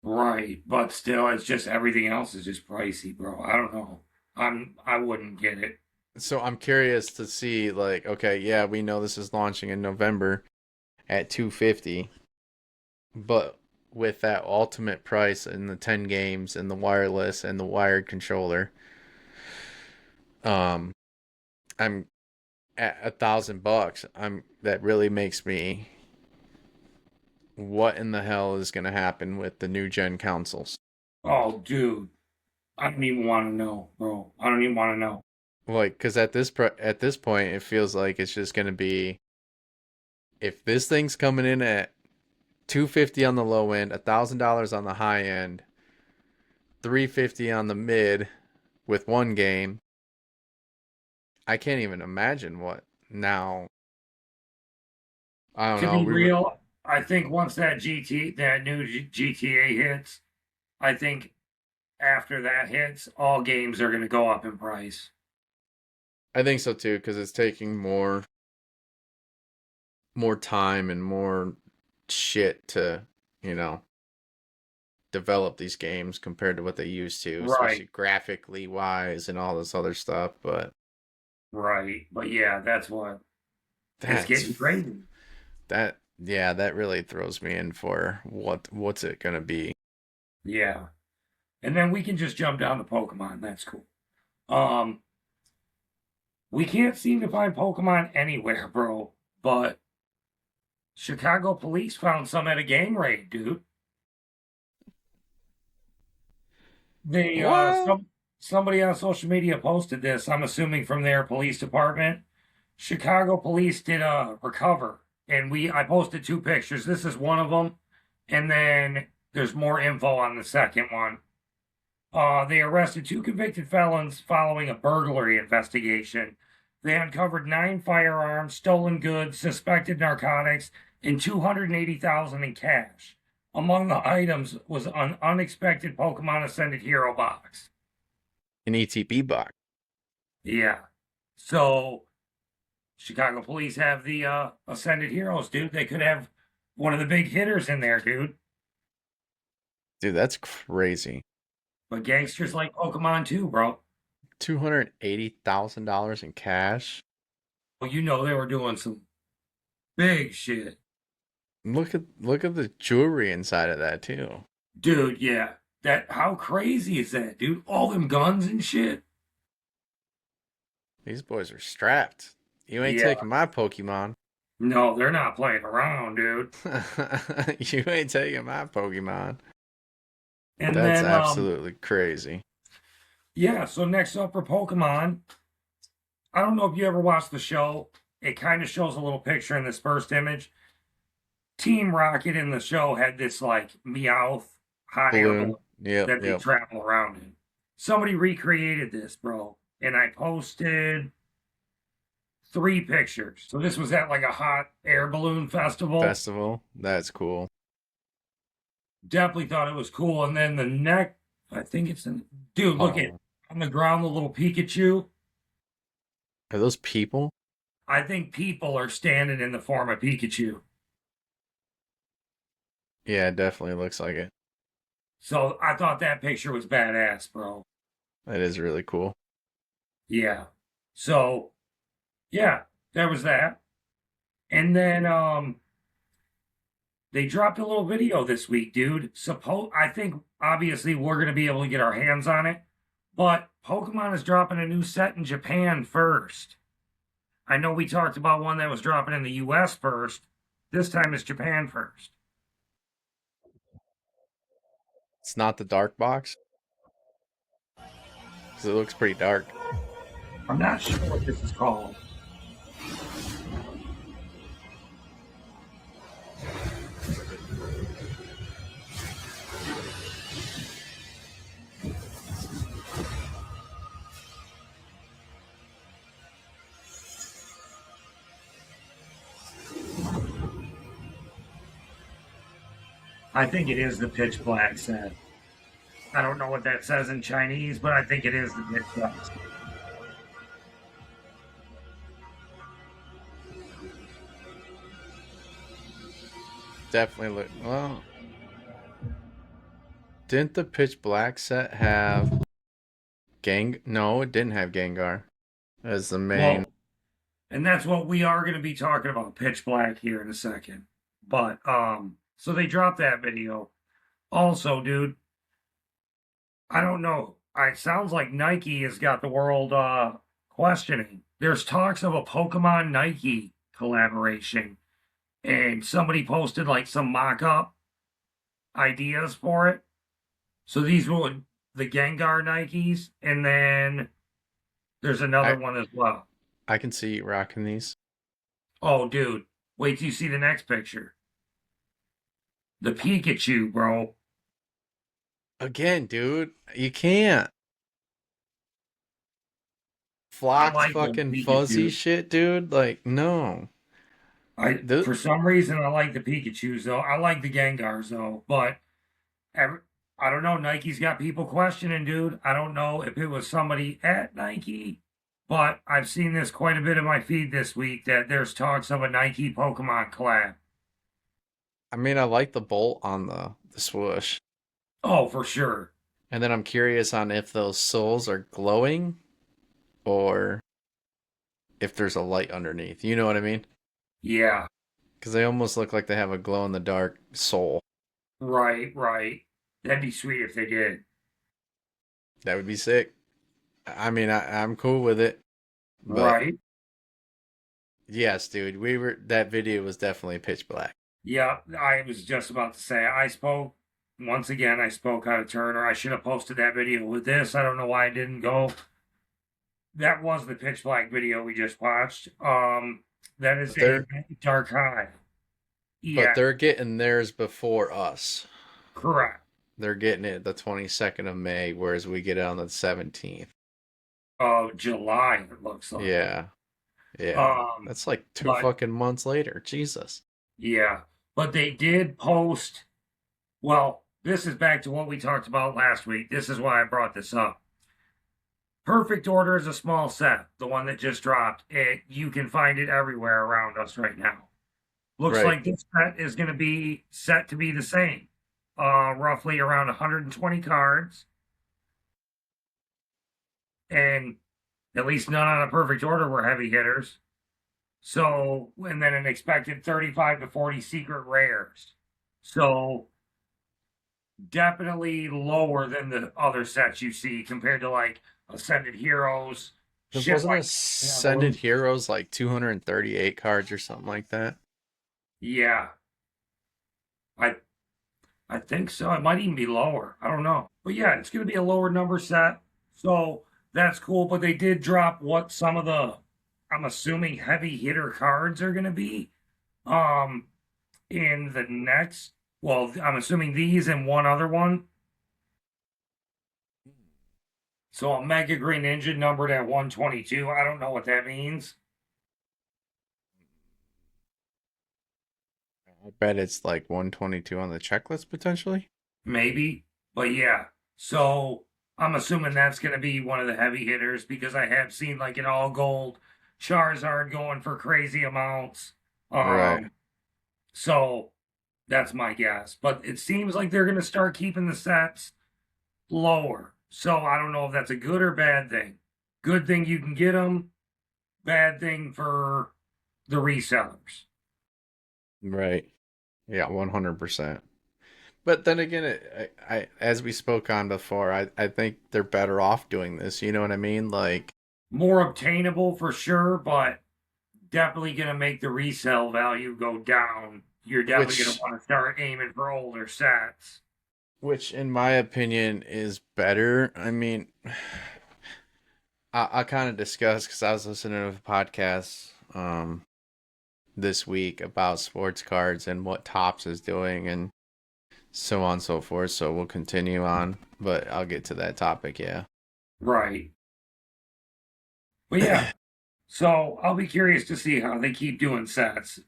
Right, but still, it's just everything else is just pricey, bro. I don't know. I wouldn't get it. So I'm curious to see, like, okay, yeah, we know this is launching in November at $250, but with that ultimate price and the 10 games and the wireless and the wired controller, I'm at $1,000. That really makes me. What in the hell is gonna happen with the new gen consoles? Oh, dude, I don't even want to know, bro. I don't even want to know. Like, because at this point, it feels like it's just gonna be, if this thing's coming in at $250 on the low end, $1,000 on the high end, $350 on the mid, with one game. I can't even imagine what now. I don't know. To be real, I think once that new GTA hits, I think after that hits, all games are going to go up in price. I think so too, because it's taking more time and more shit to, develop these games compared to what they used to, especially graphically wise and all this other stuff. But but yeah, it's getting crazy. That really throws me in for what's it gonna be. Yeah, and then we can just jump down to Pokemon. That's cool. We can't seem to find Pokemon anywhere, bro. But Chicago police found some at a gang raid, dude. They somebody on social media posted this. I'm assuming from their police department. Chicago police did a recover, and I posted 2 pictures. This is one of them, and then there's more info on the second one. They arrested 2 convicted felons following a burglary investigation. They uncovered 9 firearms, stolen goods, suspected narcotics, and $280,000 in cash. Among the items was an unexpected Pokemon Ascended Hero box. An ETB box. Yeah. So, Chicago police have the Ascended Heroes, dude. They could have one of the big hitters in there, dude. Dude, that's crazy. But gangsters like Pokemon too, bro. $280,000 in cash. Well, you know they were doing some big shit. Look at the jewelry inside of that too. Dude, yeah. How crazy is that, dude? All them guns and shit. These boys are strapped. You ain't Yeah. taking my Pokemon. No, they're not playing around, dude. You ain't taking my Pokemon. And That's then, absolutely crazy. yeah, so next up for Pokemon, I don't know if you ever watched the show. It kind of shows a little picture in this first image. Team Rocket in the show had this like Meowth hot air Balloon. balloon Yep, that they yep. travel around in. Somebody recreated this, bro. And I posted 3 pictures. So this was at like a hot air balloon festival. Festival. That's cool. Definitely thought it was cool. And then the neck, I think it's in. Dude, look at on the ground the little Pikachu. Are those people? I think people are standing in the form of Pikachu. Yeah, it definitely looks like it. So I thought that picture was badass, bro. That is really cool. Yeah. So, yeah, there was that. And then they dropped a little video this week, dude. I think obviously we're gonna be able to get our hands on it, but Pokemon is dropping a new set in Japan first. I know we talked about one that was dropping in the US first. This time it's Japan first. It's not the dark box? Because it looks pretty dark. I'm not sure what this is called. I think it is the pitch black set. I don't know what that says in Chinese, but I think it is the pitch black set. Definitely look. Well, didn't the pitch black set have No, it didn't have Gengar as the main. Well, and that's what we are going to be talking about, pitch black, here in a second. But so they dropped that video. Also, dude, I don't know. It sounds like Nike has got the world questioning. There's talks of a Pokemon Nike collaboration, and somebody posted like some mock-up ideas for it. So these were the Gengar Nikes, and then there's another one as well. I can see you rocking these. Oh, dude, wait till you see the next picture. The Pikachu, bro. Again, dude, you can't. Flocked like the fucking Pikachu. fuzzy shit, dude. Like, no. For some reason, I like the Pikachus, though. I like the Gengars, though. But I don't know. Nike's got people questioning, dude. I don't know if it was somebody at Nike, but I've seen this quite a bit in my feed this week that there's talks of a Nike Pokemon collab. I mean, I like the bolt on the swoosh. Oh, for sure. And then I'm curious on if those soles are glowing or if there's a light underneath. You know what I mean? Yeah. Because they almost look like they have a glow-in-the-dark sole. Right. That'd be sweet if they did. That would be sick. I mean, I'm cool with it. But Right. yes, dude. That video was definitely pitch black. Yeah, I was just about to say, I spoke out of turn, or I should have posted that video with this. I don't know why I didn't go. That was the pitch black video we just watched. That is a Dark High. But they're getting theirs before us. Correct. They're getting it the 22nd of May, whereas we get it on the 17th. of July, it looks like. Yeah. Yeah. Um, That's like 2 but fucking months later. Jesus. yeah, but they did post. Well, this is back to what we talked about last week. This is why I brought this up. Perfect Order is a small set, the one that just dropped. You can find it everywhere around us right now. Looks Right. like this set is going to be set to be the same. Roughly around 120 cards. And at least none on a Perfect Order were heavy hitters. So, and then an expected 35 to 40 secret rares. So, definitely lower than the other sets you see compared to like Ascended Heroes. Because Shit wasn't like Ascended Heroes like 238 cards or something like that? yeah, I think so. It might even be lower. I don't know. But yeah, it's going to be a lower number set. So that's cool. But they did drop what some of the, I'm assuming, heavy hitter cards are going to be in the next. Well, I'm assuming these and one other one. So a Mega Green Engine numbered at 122. I don't know what that means. I bet it's like 122 on the checklist potentially. Maybe. But yeah. So I'm assuming that's going to be one of the heavy hitters because I have seen like an all gold Charizard going for crazy amounts. Right. So that's my guess. But it seems like they're going to start keeping the sets lower. So I don't know if that's a good or bad thing. Good thing you can get them. Bad thing for the resellers. Right. Yeah, 100%. But then again, I as we spoke on before, I think they're better off doing this. You know what I mean? Like, More obtainable for sure, but definitely going to make the resale value go down. You're definitely going to want to start aiming for older sets. which in my opinion is better. I mean, I kind of discussed because I was listening to a podcast this week about sports cards and what Topps is doing and so on and so forth. So we'll continue on, but I'll get to that topic. Yeah. Right. But yeah, so I'll be curious to see how they keep doing sets.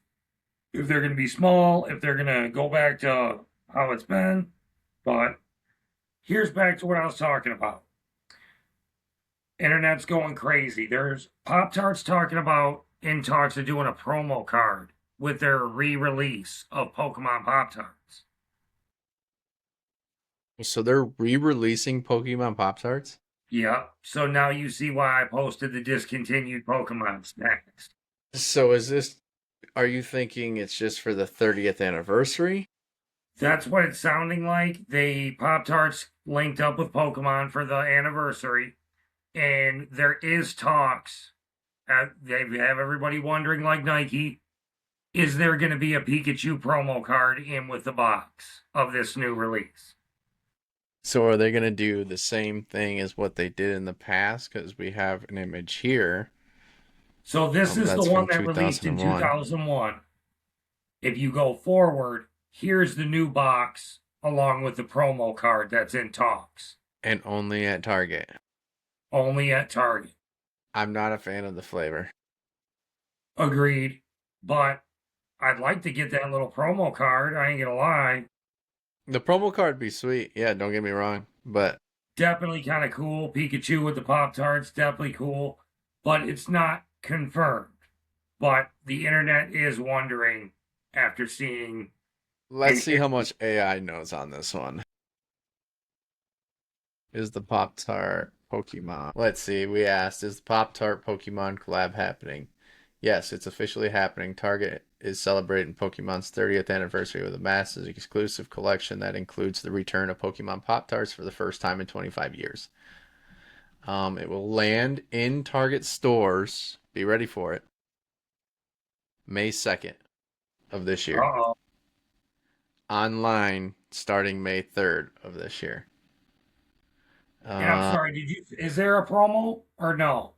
If they're going to be small, if they're going to go back to how it's been. But here's back to what I was talking about. Internet's going crazy. There's Pop-Tarts talking about in talks of doing a promo card with their re-release of Pokemon Pop-Tarts. So they're re-releasing Pokemon Pop-Tarts? Yep. So now you see why I posted the discontinued Pokemon snacks. So are you thinking it's just for the 30th anniversary? That's what it's sounding like. They Pop-Tarts linked up with Pokemon for the anniversary, and there is talks. They have everybody wondering, like Nike, is there going to be a Pikachu promo card in with the box of this new release? So are they going to do the same thing as what they did in the past? Because we have an image here. So this is that's the one from that released in 2001. 2001. If you go forward, here's the new box along with the promo card that's in talks. And only at Target. Only at Target. I'm not a fan of the flavor. Agreed. But I'd like to get that little promo card. I ain't gonna lie. The promo card would be sweet. Yeah, don't get me wrong. But Definitely kind of cool. Pikachu with the Pop-Tarts, definitely cool. But it's not confirmed. But the internet is wondering after seeing. let's see how much AI knows on this one. Is the Pop-Tart Pokemon? Let's see. We asked, is the Pop-Tart Pokemon collab happening? Yes, it's officially happening. Target is celebrating Pokemon's 30th anniversary with a massive exclusive collection that includes the return of Pokemon Pop-Tarts for the first time in 25 years. It will land in Target stores. Be ready for it. May 2nd of this year. Uh-oh. Online starting May 3rd of this year. And I'm sorry, is there a promo or no?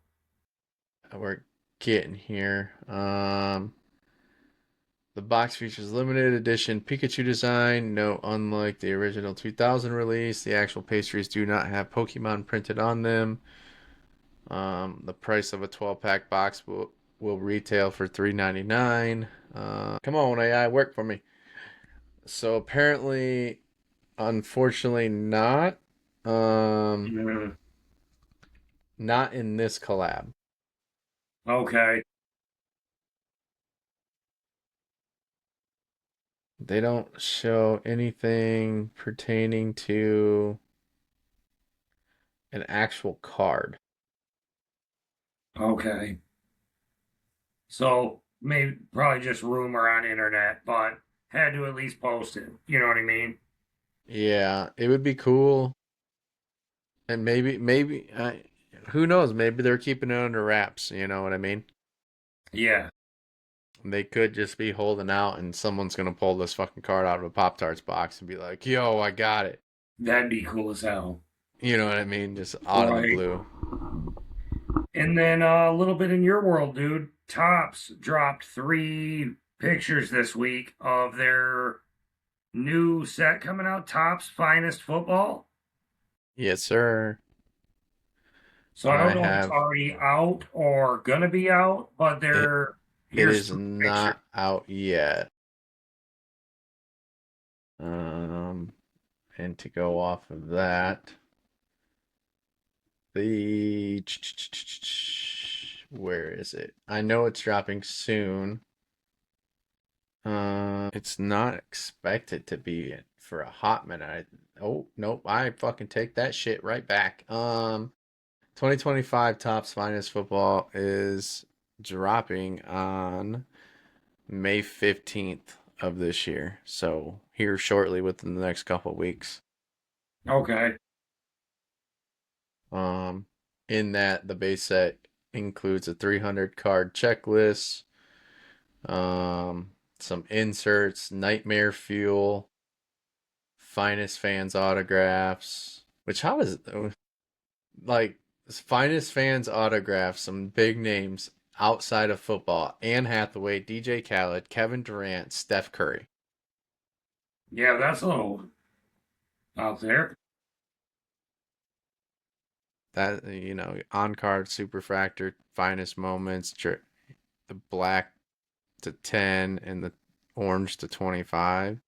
We're getting here. The box features limited edition Pikachu design. No, unlike the original 2000 release, the actual pastries do not have Pokemon printed on them. The price of a 12-pack box will retail for $3.99. Come on, AI, work for me. So apparently, unfortunately, not. Mm, Not in this collab. okay. They don't show anything pertaining to an actual card. Okay. So maybe probably just rumor on internet, but had to at least post it. You know what I mean? Yeah, it would be cool. And who knows? Maybe they're keeping it under wraps. You know what I mean? Yeah. They could just be holding out, and someone's gonna pull this fucking card out of a Pop Tarts box and be like, "Yo, I got it." That'd be cool as hell. You know what I mean? Just out of the Right. blue. And then a little bit in your world, dude. Topps dropped 3 pictures this week of their new set coming out, Topps Finest Football. Yes, sir. So I I don't know if it's have. already out or gonna be out, but they're It here's is some not pictures. out yet. And to go off of that, the where is it? I know it's dropping soon. It's not expected to be for a hot minute. Oh, nope, I fucking take that shit right back. 2025 Topps Finest Football is dropping on May 15th of this year. So here shortly within the next couple of weeks. Okay. In that the base set includes a 300 card checklist, some inserts, nightmare fuel, finest fans autographs. Which how is it like finest fans autographs? Some big names outside of football: Anne Hathaway, DJ Khaled, Kevin Durant, Steph Curry. Yeah, that's a little out there. That on card superfractor finest moments, the black to 10 and the orange to 25.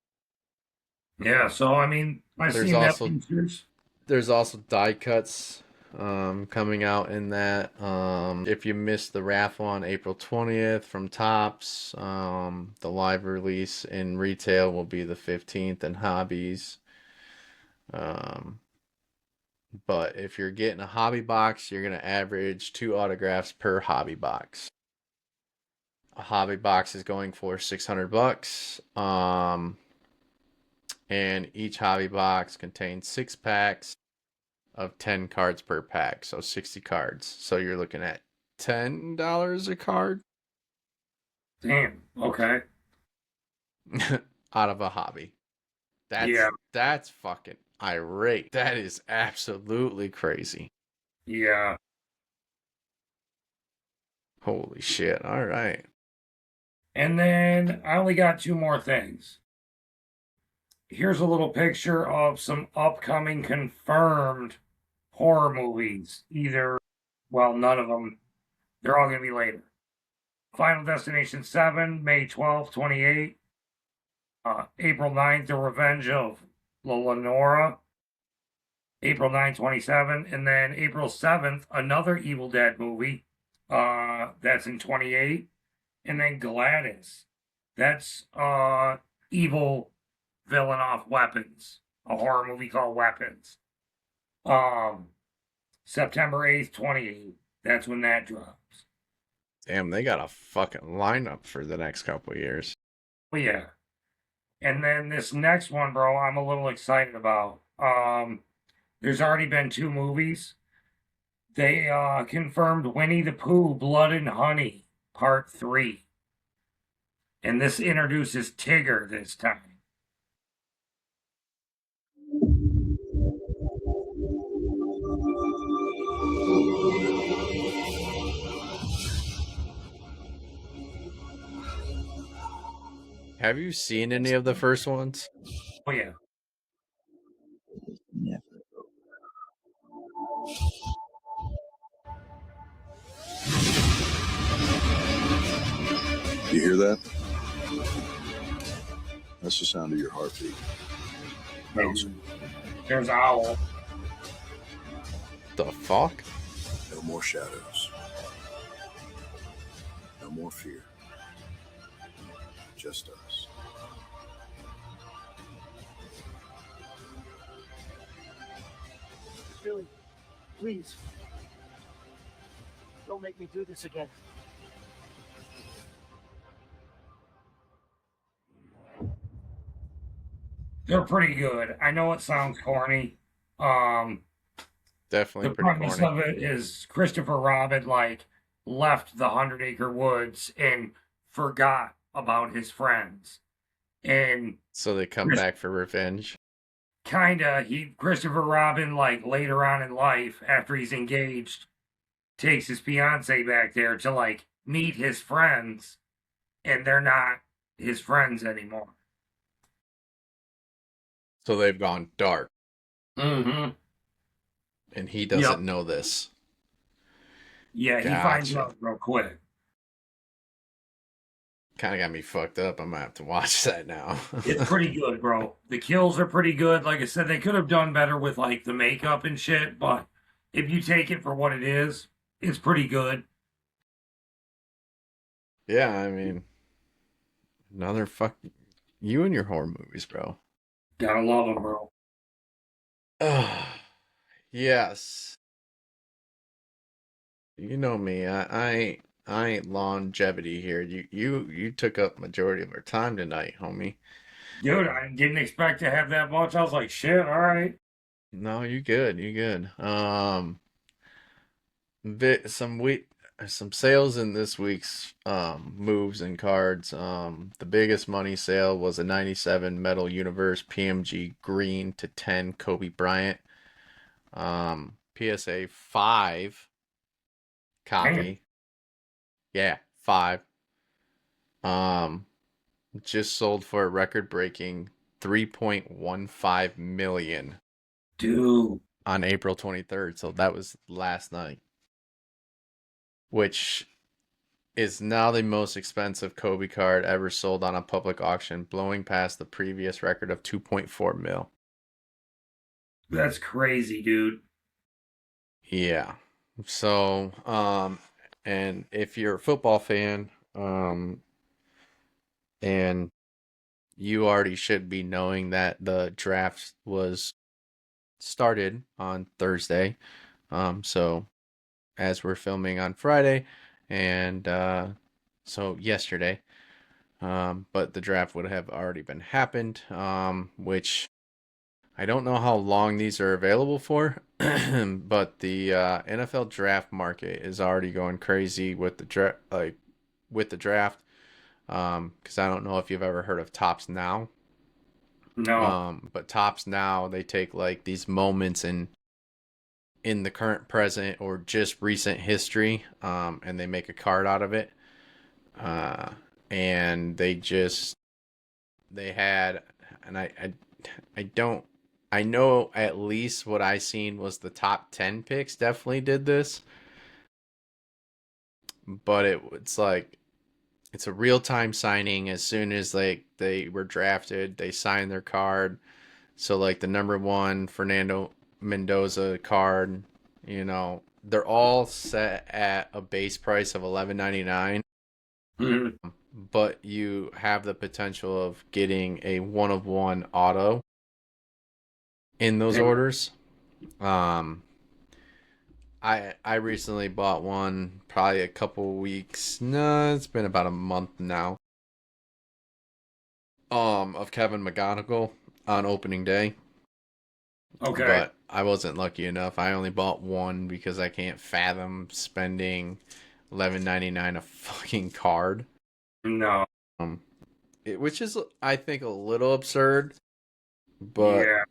Yeah, so I mean, I've There's seen that also pictures. there's also die cuts coming out in that. If you missed the raffle on April 20th from Topps, the live release in retail will be the 15th in hobbies. But if you're getting a hobby box, you're going to average 2 autographs per hobby box. A hobby box is going for $600. And each hobby box contains 6 packs of 10 cards per pack, so 60 cards. So you're looking at $10 a card Damn. Okay. out of a hobby. Yeah. That's fucking irate. That is absolutely crazy. Yeah. Holy shit. All right. And then I only got 2 more things. Here's a little picture of some upcoming confirmed horror movies. Well, none of them. They're all going to be later. Final Destination 7, May 12th, 28. April 9th, The Revenge of Lenora. April 9th, 27. And then April 7th, another Evil Dead movie. That's in 28. And then Gladys. That's evil villain off Weapons. A horror movie called Weapons. September 8th, 28. That's when that drops. Damn, they got a fucking lineup for the next couple of years. Oh, yeah. And then this next one, bro, I'm a little excited about. There's already been 2 movies. They confirmed Winnie the Pooh, Blood and Honey, Part 3. And this introduces Tigger this time. Have you seen any of the first ones? Oh yeah. You hear that? That's the sound of your heartbeat. Bouncing. There's Owl. The fuck? No more shadows. No more fear. Just us. Billy, please. Don't make me do this again. They're pretty good. I know it sounds corny. Definitely The pretty premise corny. of it is Christopher Robin like left the 100-Acre Woods and forgot about his friends, and So they come back for revenge. Christopher Robin like later on in life after he's engaged takes his fiance back there to like meet his friends, and they're not his friends anymore. So they've gone dark, Mm-hmm. and he doesn't know this. Yeah, he finds Gotcha. out real quick. Kind of got me fucked up. I'm gonna have to watch that now. It's pretty good, bro. The kills are pretty good. Like I said, they could have done better with like the makeup and shit, but if you take it for what it is, it's pretty good. Yeah, I mean, another fuck. You and your horror movies, bro. Gotta love them, bro. Yes. You know me. I ain't longevity here. You took up majority of our time tonight, homie. Dude, I didn't expect to have that much. I was like, shit, all right. No, you good. You good. Some sales in this week's moves and cards. The biggest money sale was a 97 Metal Universe PMG green to 10 Kobe Bryant. PSA 5 copy. Damn. Yeah, 5. Just sold for a record-breaking 3.15 million Dude. on April 23rd. So that was last night, which is now the most expensive Kobe card ever sold on a public auction, blowing past the previous record of 2.4 mil. That's crazy, dude. Yeah. So, and if you're a football fan, and you already should be knowing that the draft was started on Thursday. So as we're filming on Friday, and so yesterday, but the draft would have already been happened, which I don't know how long these are available for, but the NFL draft market is already going crazy with the draft, because I don't know if you've ever heard of Tops Now. No. But Tops Now, they take like these moments in the current, present, or just recent history, and they make a card out of it. And they had, and I know at least what I seen was the top 10 picks definitely did this, but it's like, it's a real-time signing. As soon as they were drafted, they signed their card. So like the number 1 Fernando Mendoza card, they're all set at a base price of $11.99. Mm-hmm. But you have the potential of getting a 1-of-1 auto in those orders. I recently bought one, probably a couple weeks. No, it's been about a month now. Of Kevin McGonigal on opening day. Okay. But I wasn't lucky enough. I only bought one because I can't fathom spending $11.99 a fucking card. No. Which is, I think, a little absurd. But yeah.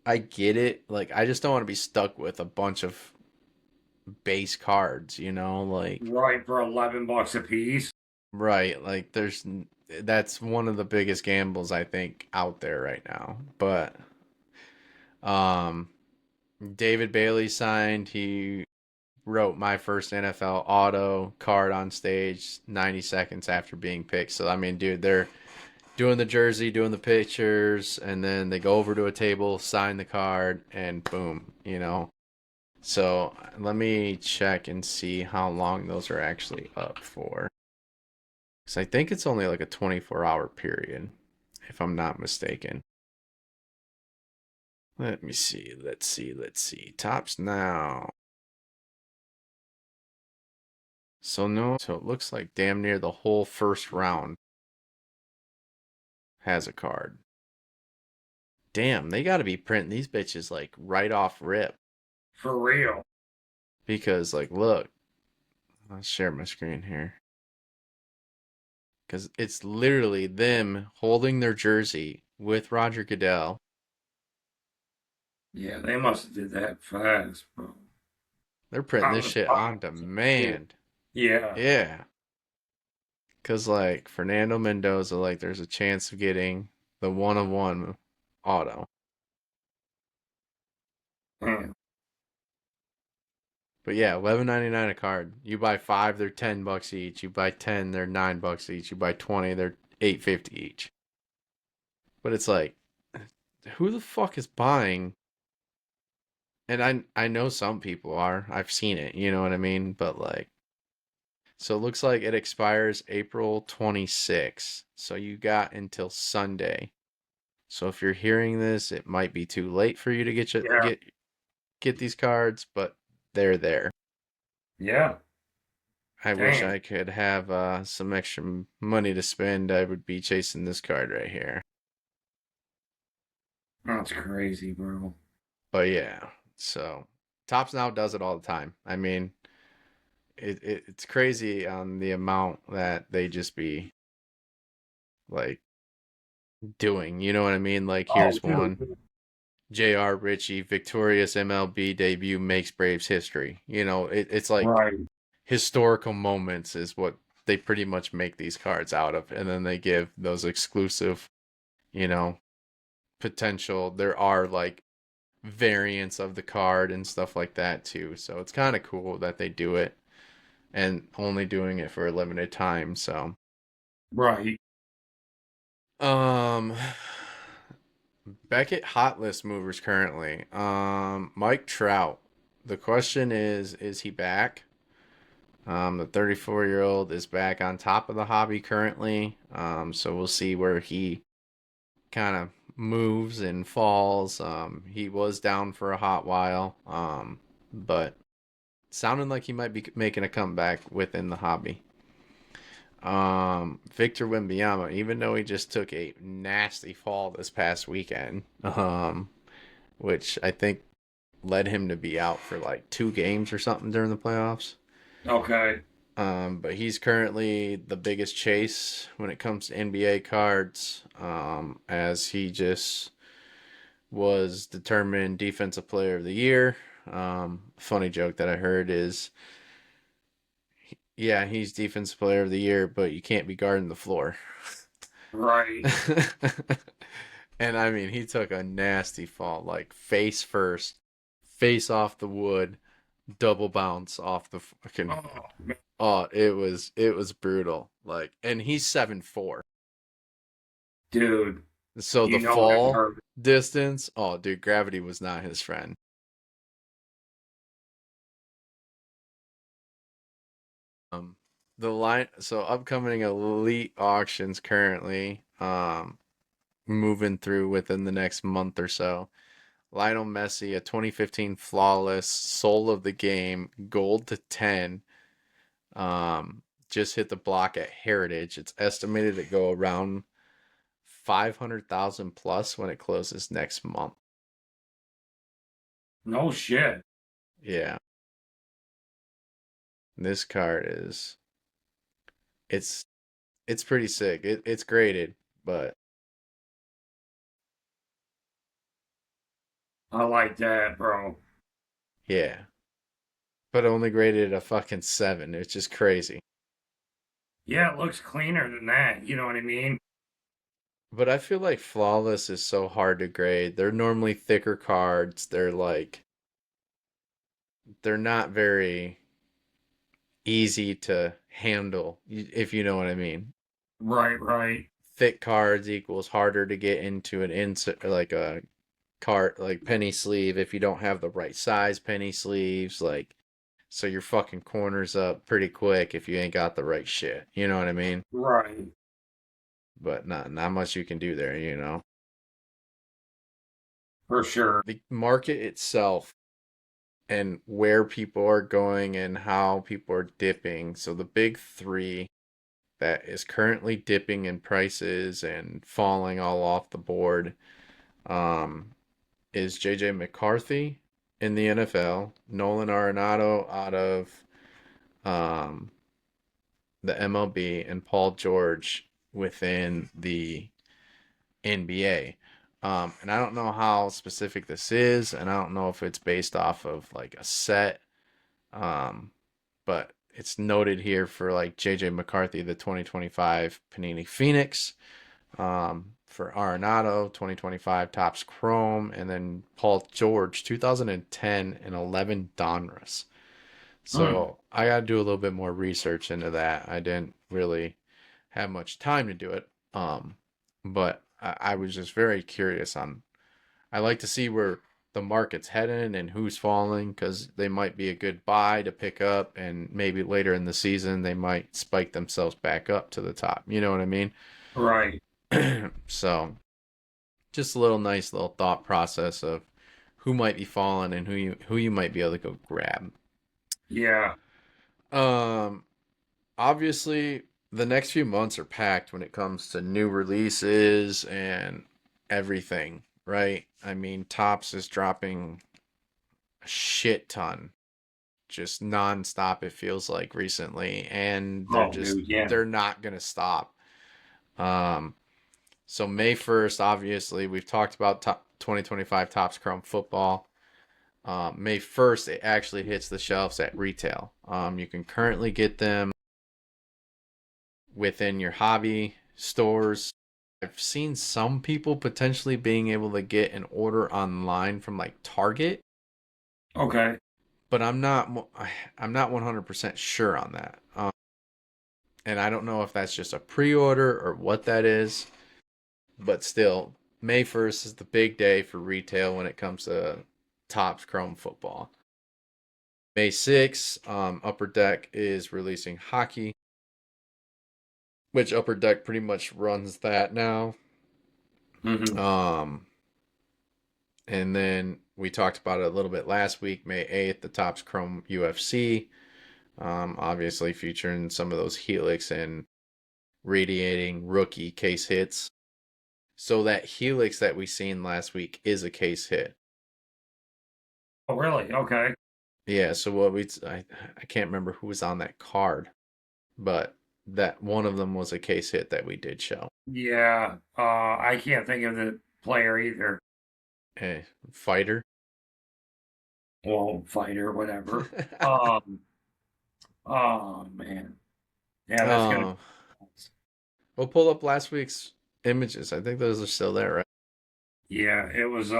I get it. Like, I just don't want to be stuck with a bunch of base cards, like Right, for $11 a piece. right, like that's one of the biggest gambles I think out there right now. But um, David Bailey signed. He wrote my first NFL auto card on stage 90 seconds after being picked. So I mean, dude, they're doing the jersey, doing the pictures, and then they go over to a table, sign the card, and boom, you know. So let me check and see how long those are actually up for. Because I think it's only like a 24-hour period, if I'm not mistaken. Let me see. Let's see. Tops now. So no, so it looks like damn near the whole first round has a card. Damn, they got to be printing these bitches like right off rip. For real. Because like, look, I'll share my screen here. Because it's literally them holding their jersey with Roger Goodell. Yeah, they must have did that fast, bro. They're printing On this the shit spot. on demand. Yeah. Yeah. Because like Fernando Mendoza, like there's a chance of getting the 1-of-1 auto. Mm. But yeah, $11.99 a card. You buy 5, they're $10 each. You buy 10, they're $9 each. You buy 20, they're $8.50 each. But it's like, who the fuck is buying? And I know some people are. I've seen it, you know what I mean? But like, so it looks like it expires April 26th. So you got until Sunday. So if you're hearing this, it might be too late for you to Yeah. get these cards, but they're there. Yeah. I wish Damn. I could have some extra money to spend. I would be chasing this card right here. That's crazy, bro. But yeah, so Tops Now does it all the time. I mean, it's crazy on the amount that they just be like doing. You know what I mean? Like Oh, here's one. dude. J.R. Ritchie, victorious MLB debut makes Braves history. You know, it's like Right. historical moments is what they pretty much make these cards out of. And then they give those exclusive, you know, potential. There are like variants of the card and stuff like that too. So it's kind of cool that they do it and only doing it for a limited time. So, Right. um, Beckett hot list movers currently. Mike Trout. The question is he back? The 34-year-old is back on top of the hobby currently. So we'll see where he kind of moves and falls. He was down for a hot while. But sounding like he might be making a comeback within the hobby. Victor Wembanyama, even though he just took a nasty fall this past weekend, which I think led him to be out for like 2 games or something during the playoffs. Okay. But he's currently the biggest chase when it comes to NBA cards, as he just was determined Defensive Player of the Year. Funny joke that I heard is, yeah, he's Defensive Player of the Year, but you can't be guarding the floor. Right. And I mean, he took a nasty fall, like face first, face off the wood, double bounce off the fucking. Oh, man. Oh, it was brutal. Like, and he's 7'4". Dude. So You the know that fall hurt. distance, oh dude, gravity was not his friend. Um, the line, so upcoming elite auctions currently, moving through within the next month or so. Lionel Messi, a 2015 flawless, soul of the game, gold to 10. Just hit the block at Heritage. It's estimated to go around 500,000 plus when it closes next month. No shit. Yeah. This card is it's pretty sick. It's graded, but I like that, bro. yeah. But only graded a fucking 7. It's just crazy. Yeah, it looks cleaner than that. You know what I mean? But I feel like flawless is so hard to grade. They're normally thicker cards. They're not very easy to handle, if you know what I mean. Right, right. Thick cards equals harder to get into an insert, like a card, like penny sleeve, if you don't have the right size penny sleeves. Like, so your fucking corners up pretty quick if you ain't got the right shit. You know what I mean? Right. But not much you can do there. For sure. The market itself and where people are going and how people are dipping. So the big three that is currently dipping in prices and falling all off the board um, is JJ McCarthy in the NFL, Nolan Arenado out of um, the MLB, and Paul George within the NBA. And I don't know how specific this is, and I don't know if it's based off of like a set. But it's noted here for like JJ McCarthy, the 2025 Panini Phoenix. For Arenado, 2025 Topps Chrome, and then Paul George, 2010 and 11 Donruss. So I got to do a little bit more research into that. I didn't really have much time to do it. But I was just very curious on. I like to see where the market's heading and who's falling, because they might be a good buy to pick up, and maybe later in the season they might spike themselves back up to the top. You know what I mean? Right. So just a nice little thought process of who might be falling and who you might be able to go grab. Yeah. Obviously the next few months are packed when it comes to new releases and everything, right? I mean, Topps is dropping a shit ton, just nonstop, it feels like recently, and Dude, yeah. they're not gonna stop. So May 1st, obviously, we've talked about 2025 Topps Chrome football. May 1st, it actually hits the shelves at retail. You can currently get them within your hobby stores. I've seen some people potentially being able to get an order online from like Target, Okay. but I'm not 100% sure on that. And I don't know if that's just a pre-order or what that is, but still, May 1st is the big day for retail when it comes to Topps Chrome football. May 6th, Upper Deck is releasing hockey, which Upper Deck pretty much runs that now. Mm-hmm. And then we talked about it a little bit last week, May 8th, the Topps Chrome UFC, obviously featuring some of those Helix and radiating rookie case hits. So that Helix that we seen last week is a case hit. Oh, really? Okay. Yeah, so I can't remember who was on that card, but that one of them was a case hit that we did show. Yeah. I can't think of the player either. Hey, fighter. Well, fighter, whatever. um. Oh man. Yeah, that's gonna. We'll pull up last week's images. I think those are still there, right? Yeah, it was.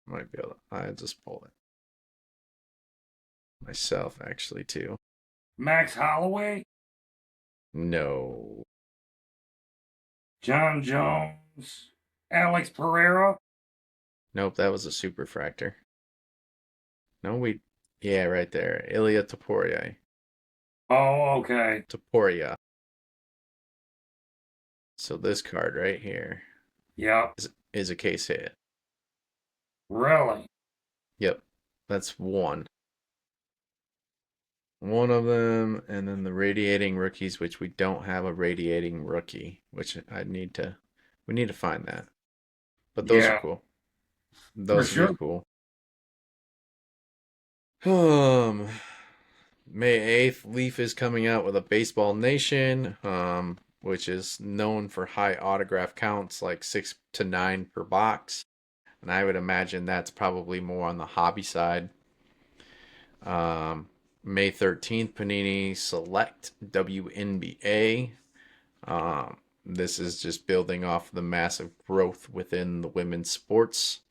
Might be able to. I just pulled it myself, actually, too. Max Holloway, No. John Jones, Alex Pereira. Nope, that was a superfractor. No, yeah, right there. Ilya Topuria. Oh, okay. Topuria. So this card right here Yep. is a case hit. Really? Yep, that's one. One of them, and then the radiating rookies, which we don't have a radiating rookie, which we need to find that. But those are cool. Those are cool. May 8th, Leaf is coming out with a Baseball Nation, which is known for high autograph counts, like 6 to 9 per box. And I would imagine that's probably more on the hobby side. May 13th, Panini Select WNBA. This is just building off the massive growth within the women's sports.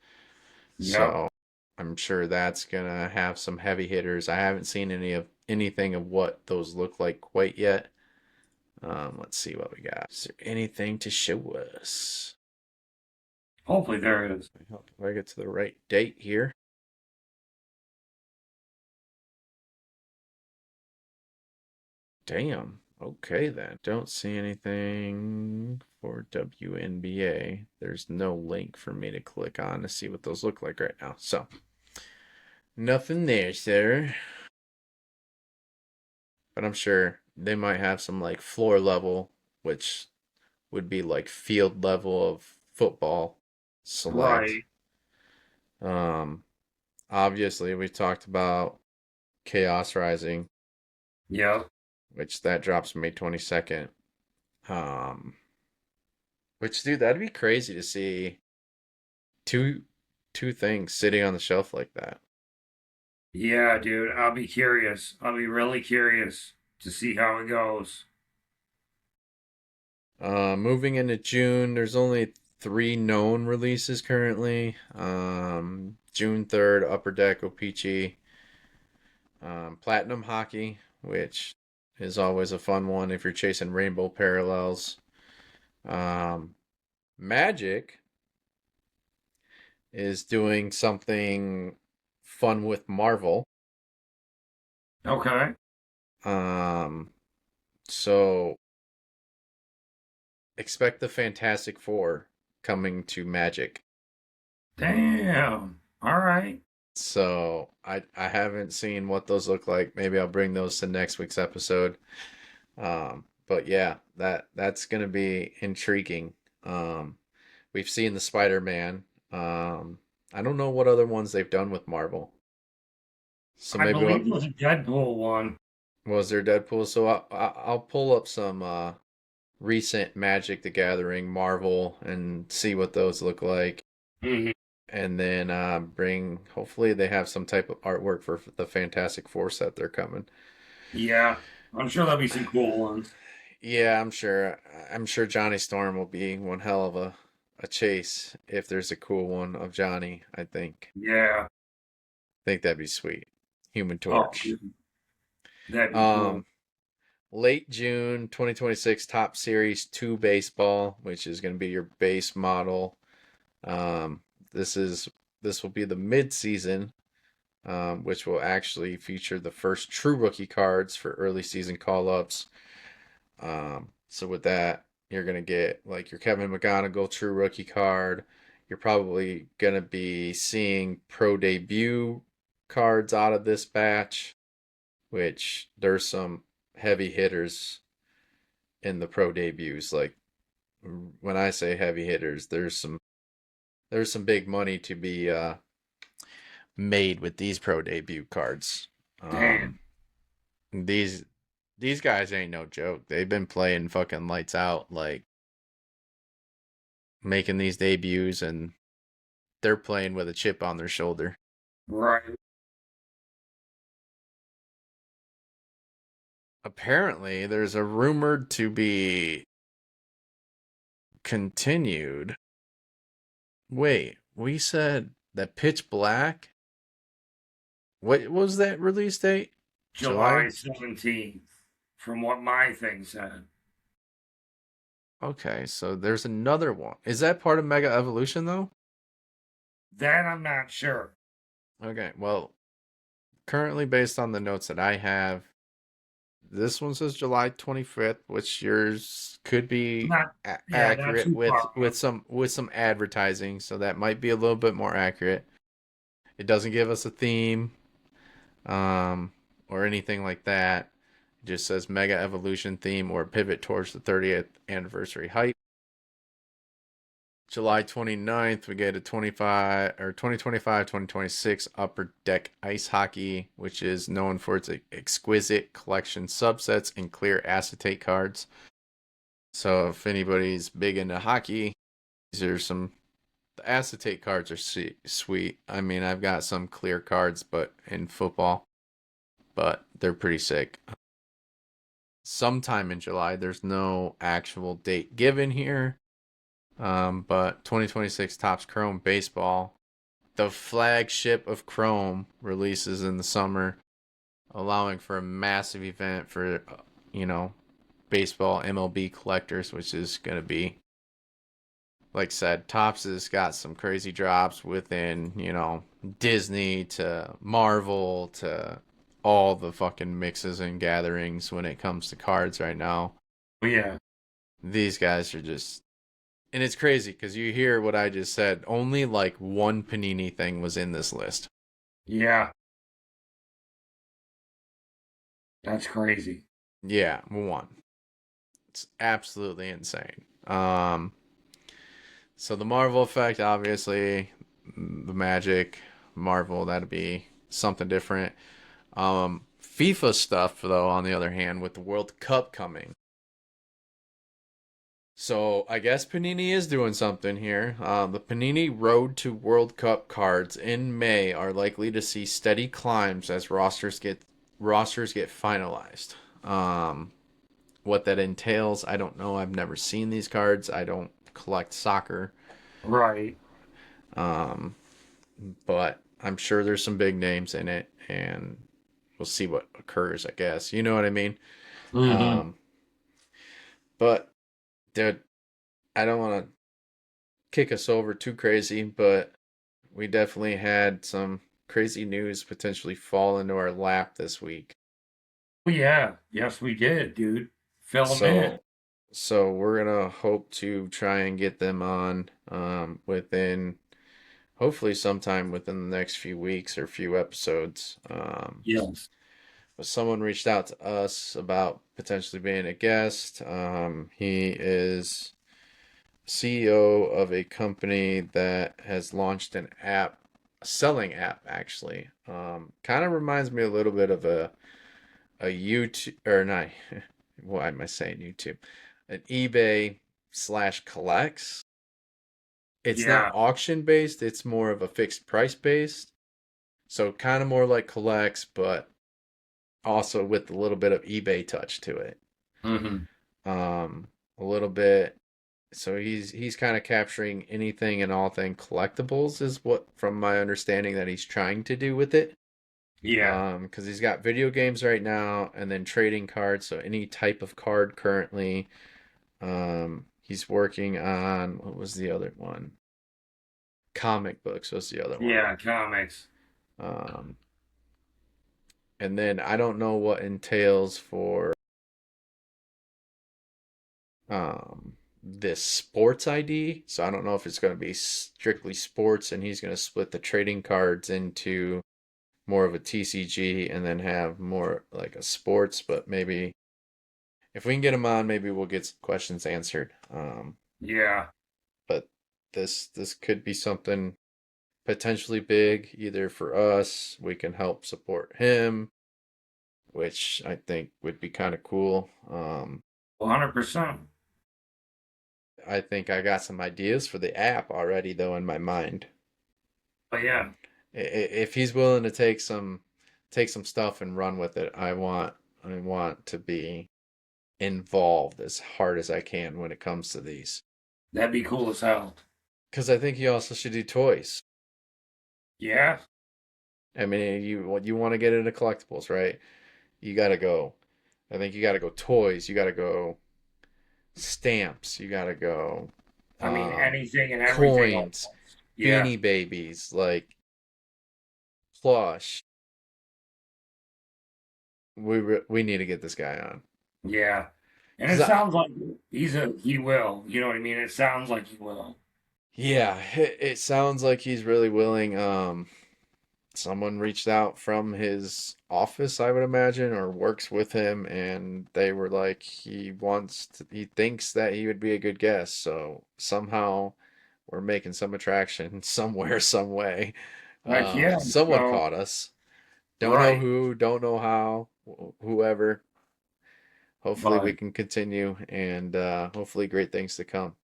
Yep. So I'm sure that's gonna have some heavy hitters. I haven't seen anything of what those look like quite yet. Let's see what we got. Is there anything to show us? Hopefully there is. I hope I get to the right date here. Damn. Okay then. Don't see anything for WNBA. There's no link for me to click on to see what those look like right now. So, nothing there, sir. But I'm sure they might have some like floor level, which would be like field level of football select. Right. Obviously we talked about Chaos Rising, Yep. which that drops May 22nd. Which, dude, that'd be crazy to see two things sitting on the shelf like that. Yeah, dude. I'll be curious. I'll be really curious to see how it goes. Moving into June, there's only 3 known releases currently. June 3rd, Upper Deck O-Pee-Chee. Platinum Hockey, which is always a fun one if you're chasing rainbow parallels. Magic is doing something fun with Marvel. Okay. So expect the Fantastic Four coming to Magic. Damn. All right. So I haven't seen what those look like. Maybe I'll bring those to next week's episode. But yeah, that's gonna be intriguing. We've seen the Spider-Man. I don't know what other ones they've done with Marvel. So I maybe believe it was a Deadpool one. was there Deadpool? So I'll pull up some recent Magic the Gathering Marvel and see what those look like. Mhm. And then bring, hopefully they have some type of artwork for the Fantastic Four set they're coming. Yeah. I'm sure there'll be some cool ones. Yeah, I'm sure. I'm sure Johnny Storm will be one hell of a chase if there's a cool one of Johnny. I Yeah. think that'd be sweet. Human Oh, Torch. that'd be cool. Late June 2026 Top Series 2 baseball, which is going to be your base model. Um, this will be the mid-season, which will actually feature the first true rookie cards for early season call-ups. So with that, you're gonna get like your Kevin McGonigal true rookie card. You're probably gonna be seeing pro debut cards out of this batch, which there's some heavy hitters in the pro debuts. Like when I say heavy hitters, there's some big money to be made with these pro debut cards. Damn. These guys ain't no joke. They've been playing fucking lights out, like making these debuts, and they're playing with a chip on their shoulder. Right. Apparently, there's a rumored to be continued. Wait, we said that Pitch Black? What was that release date? July 17th, from what my thing said. Okay, so there's another one. Is that part of Mega Evolution, though? That I'm not sure. Okay, well, currently based on the notes that I have, this one says July 25th, which yours could be Not accurate too with far. with some advertising, so that might be a little bit more accurate. It doesn't give us a theme, or anything like that. It just says Mega Evolution theme or pivot towards the 30th anniversary hype. July 29th, we get a 2025-2026 Upper Deck Ice Hockey, which is known for its exquisite collection subsets and clear acetate cards. So if anybody's big into hockey, these are some. The acetate cards are sweet. I mean, I've got some clear cards, but in football, but they're pretty sick. Sometime in July. There's no actual date given here. But 2026 Topps Chrome Baseball, the flagship of Chrome, releases in the summer, allowing for a massive event for, baseball MLB collectors, which is going to be, like I said, Topps has got some crazy drops within, Disney to Marvel to all the fucking mixes and gatherings when it comes to cards right now. Yeah. These guys are just, and it's crazy because you hear what I just said. Only like one Panini thing was in this list. Yeah. That's crazy. Yeah, one. It's absolutely insane. So the Marvel effect, obviously, the Magic, Marvel, that'd be something different. FIFA stuff, though, on the other hand, with the World Cup coming. So I guess Panini is doing something here. The Panini Road to World Cup cards in May are likely to see steady climbs as rosters get finalized. What that entails, I don't know. I've never seen these cards. I don't collect soccer. Right. But I'm sure there's some big names in it, and we'll see what occurs, I guess. You know what I mean? Mm-hmm. But, dude, I don't want to kick us over too crazy, but we definitely had some crazy news potentially fall into our lap this week. Yeah. Yes, we did, dude. Fill them in. So we're gonna hope to try and get them on within hopefully sometime within the next few weeks or few episodes. Yes. But someone reached out to us about potentially being a guest. He is CEO of a company that has launched an app, a selling app actually. Kind of reminds me a little bit of a YouTube, or not. Why am I saying YouTube? An eBay slash collects. It's not Yeah. auction based, it's more of a fixed price based. So kind of more like collects, but also with a little bit of eBay touch to it. Mm-hmm. A little bit. So he's kind of capturing anything and all thing collectibles is what, from my understanding, that he's trying to do with it. Yeah. Because he's got video games right now and then trading cards. So any type of card currently. He's working on, what was the other one? Comic books was the other one. Yeah. Comics. Um, and then I don't know what entails for this sports ID. So I don't know if it's going to be strictly sports and he's going to split the trading cards into more of a TCG and then have more like a sports, but maybe if we can get him on, maybe we'll get some questions answered. Yeah. But this could be something potentially big, either for us, we can help support him, which I think would be kind of cool. 100%. I think I got some ideas for the app already, though, in my mind. But yeah. If he's willing to take some stuff and run with it, I want to be involved as hard as I can when it comes to these. That'd be cool as hell. Because I think he also should do toys. Yeah. I mean, you want to get into collectibles, right? You got to go. I think you got to go toys. You got to go stamps. You got to go. I mean, anything and everything. Coins, Yeah. Beanie Babies, like plush. We need to get this guy on. Yeah. And it sounds like he will. You know what I mean? It sounds like he will. Yeah, it sounds like he's really willing. Someone reached out from his office, I would imagine, or works with him, and they were like, he thinks that he would be a good guest. So somehow we're making some attraction somewhere, some way. Like, yeah. Someone So, caught us. Don't know right. who, don't know how, whoever. Hopefully we But, can continue and hopefully great things to come.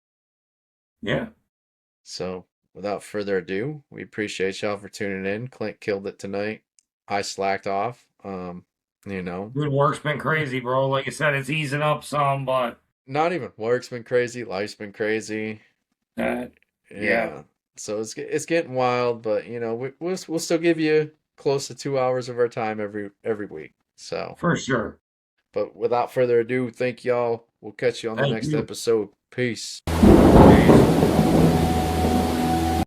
yeah. So without further ado, we appreciate y'all for tuning in. Clint killed it tonight. I slacked off. You know, Good work's been crazy, bro. Like I said, it's easing up some, but not even work's been crazy. Life's been crazy. yeah. Yeah. So it's getting wild, but you know we'll still give you close to 2 hours of our time every week. So, For sure. but without further ado, thank y'all. We'll catch you on the Thank next you. episode. Peace. Peace.